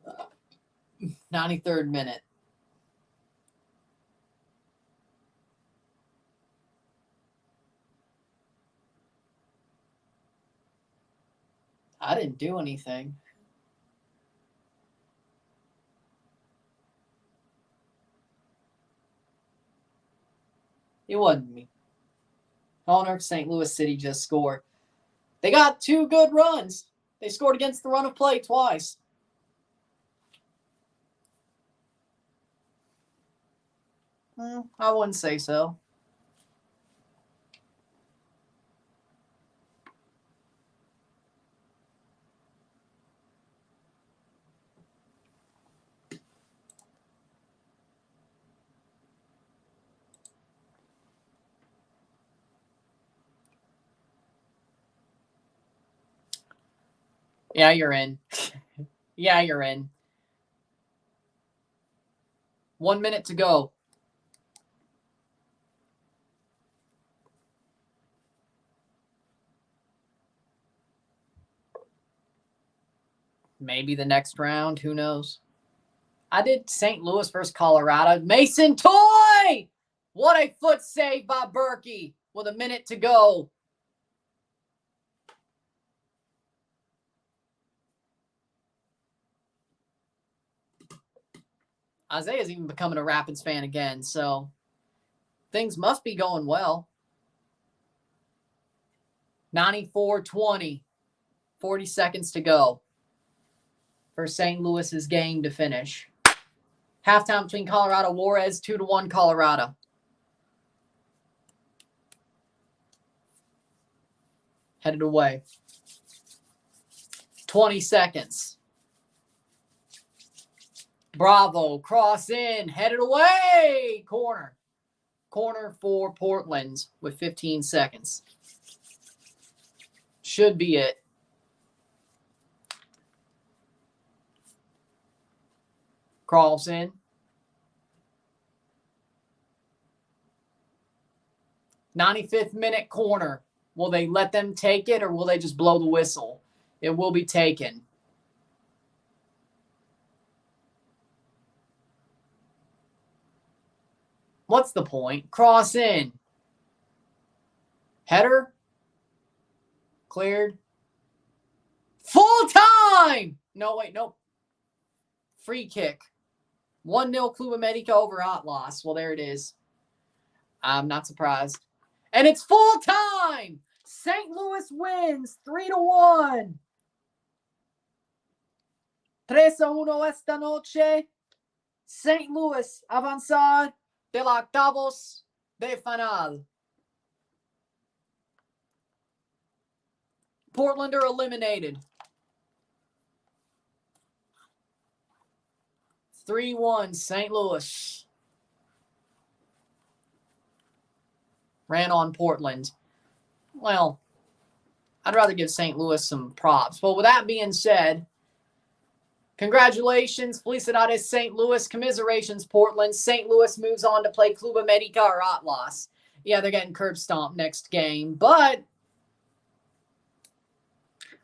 Uh, 93rd minute. I didn't do anything. It wasn't me. Honor, St. Louis City just scored. They got 2 good runs. They scored against the run of play twice. I wouldn't say so. Yeah, you're in. Yeah, you're in. 1 minute to go. Maybe the next round. Who knows? I did St. Louis versus Colorado. Mason Toy! What a foot save by Berkey with a minute to go. Isaiah's even becoming a Rapids fan again, so things must be going well. 94-20. 40 seconds to go for St. Louis's game to finish. Halftime between Colorado Juarez, 2-1 Colorado. Headed away. 20 seconds. Bravo, cross in, headed away. Corner. Corner for Portland with 15 seconds. Should be it. Crawls in. 95th minute corner. Will they let them take it or will they just blow the whistle? It will be taken. What's the point? Cross in. Header. Cleared. Full time! No, wait, nope. Free kick. 1-0 Club America over Atlas. Well, there it is. I'm not surprised. And it's full time! St. Louis wins 3-1. 3-1 esta noche. St. Louis avanzar de la octavos de final. Portland are eliminated. 3-1 St. Louis. Ran on Portland. Well, I'd rather give St. Louis some props. But with that being said, congratulations, Felicidades St. Louis. Commiserations, Portland. St. Louis moves on to play Club America or Atlas. Yeah, they're getting curb stomped next game. But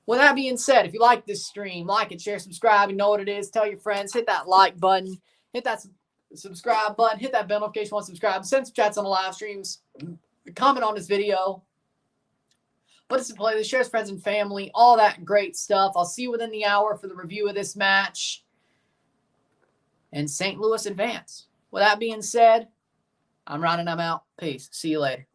with that being said, if you like this stream, like it, share, subscribe. You know what it is. Tell your friends. Hit that like button. Hit that subscribe button. Hit that bell notification once subscribe. Send some chats on the live streams. Comment on this video. Put us in playlist. Share with friends and family. All that great stuff. I'll see you within the hour for the review of this match. And St. Louis advance. With that being said, I'm Ron and I'm out. Peace. See you later.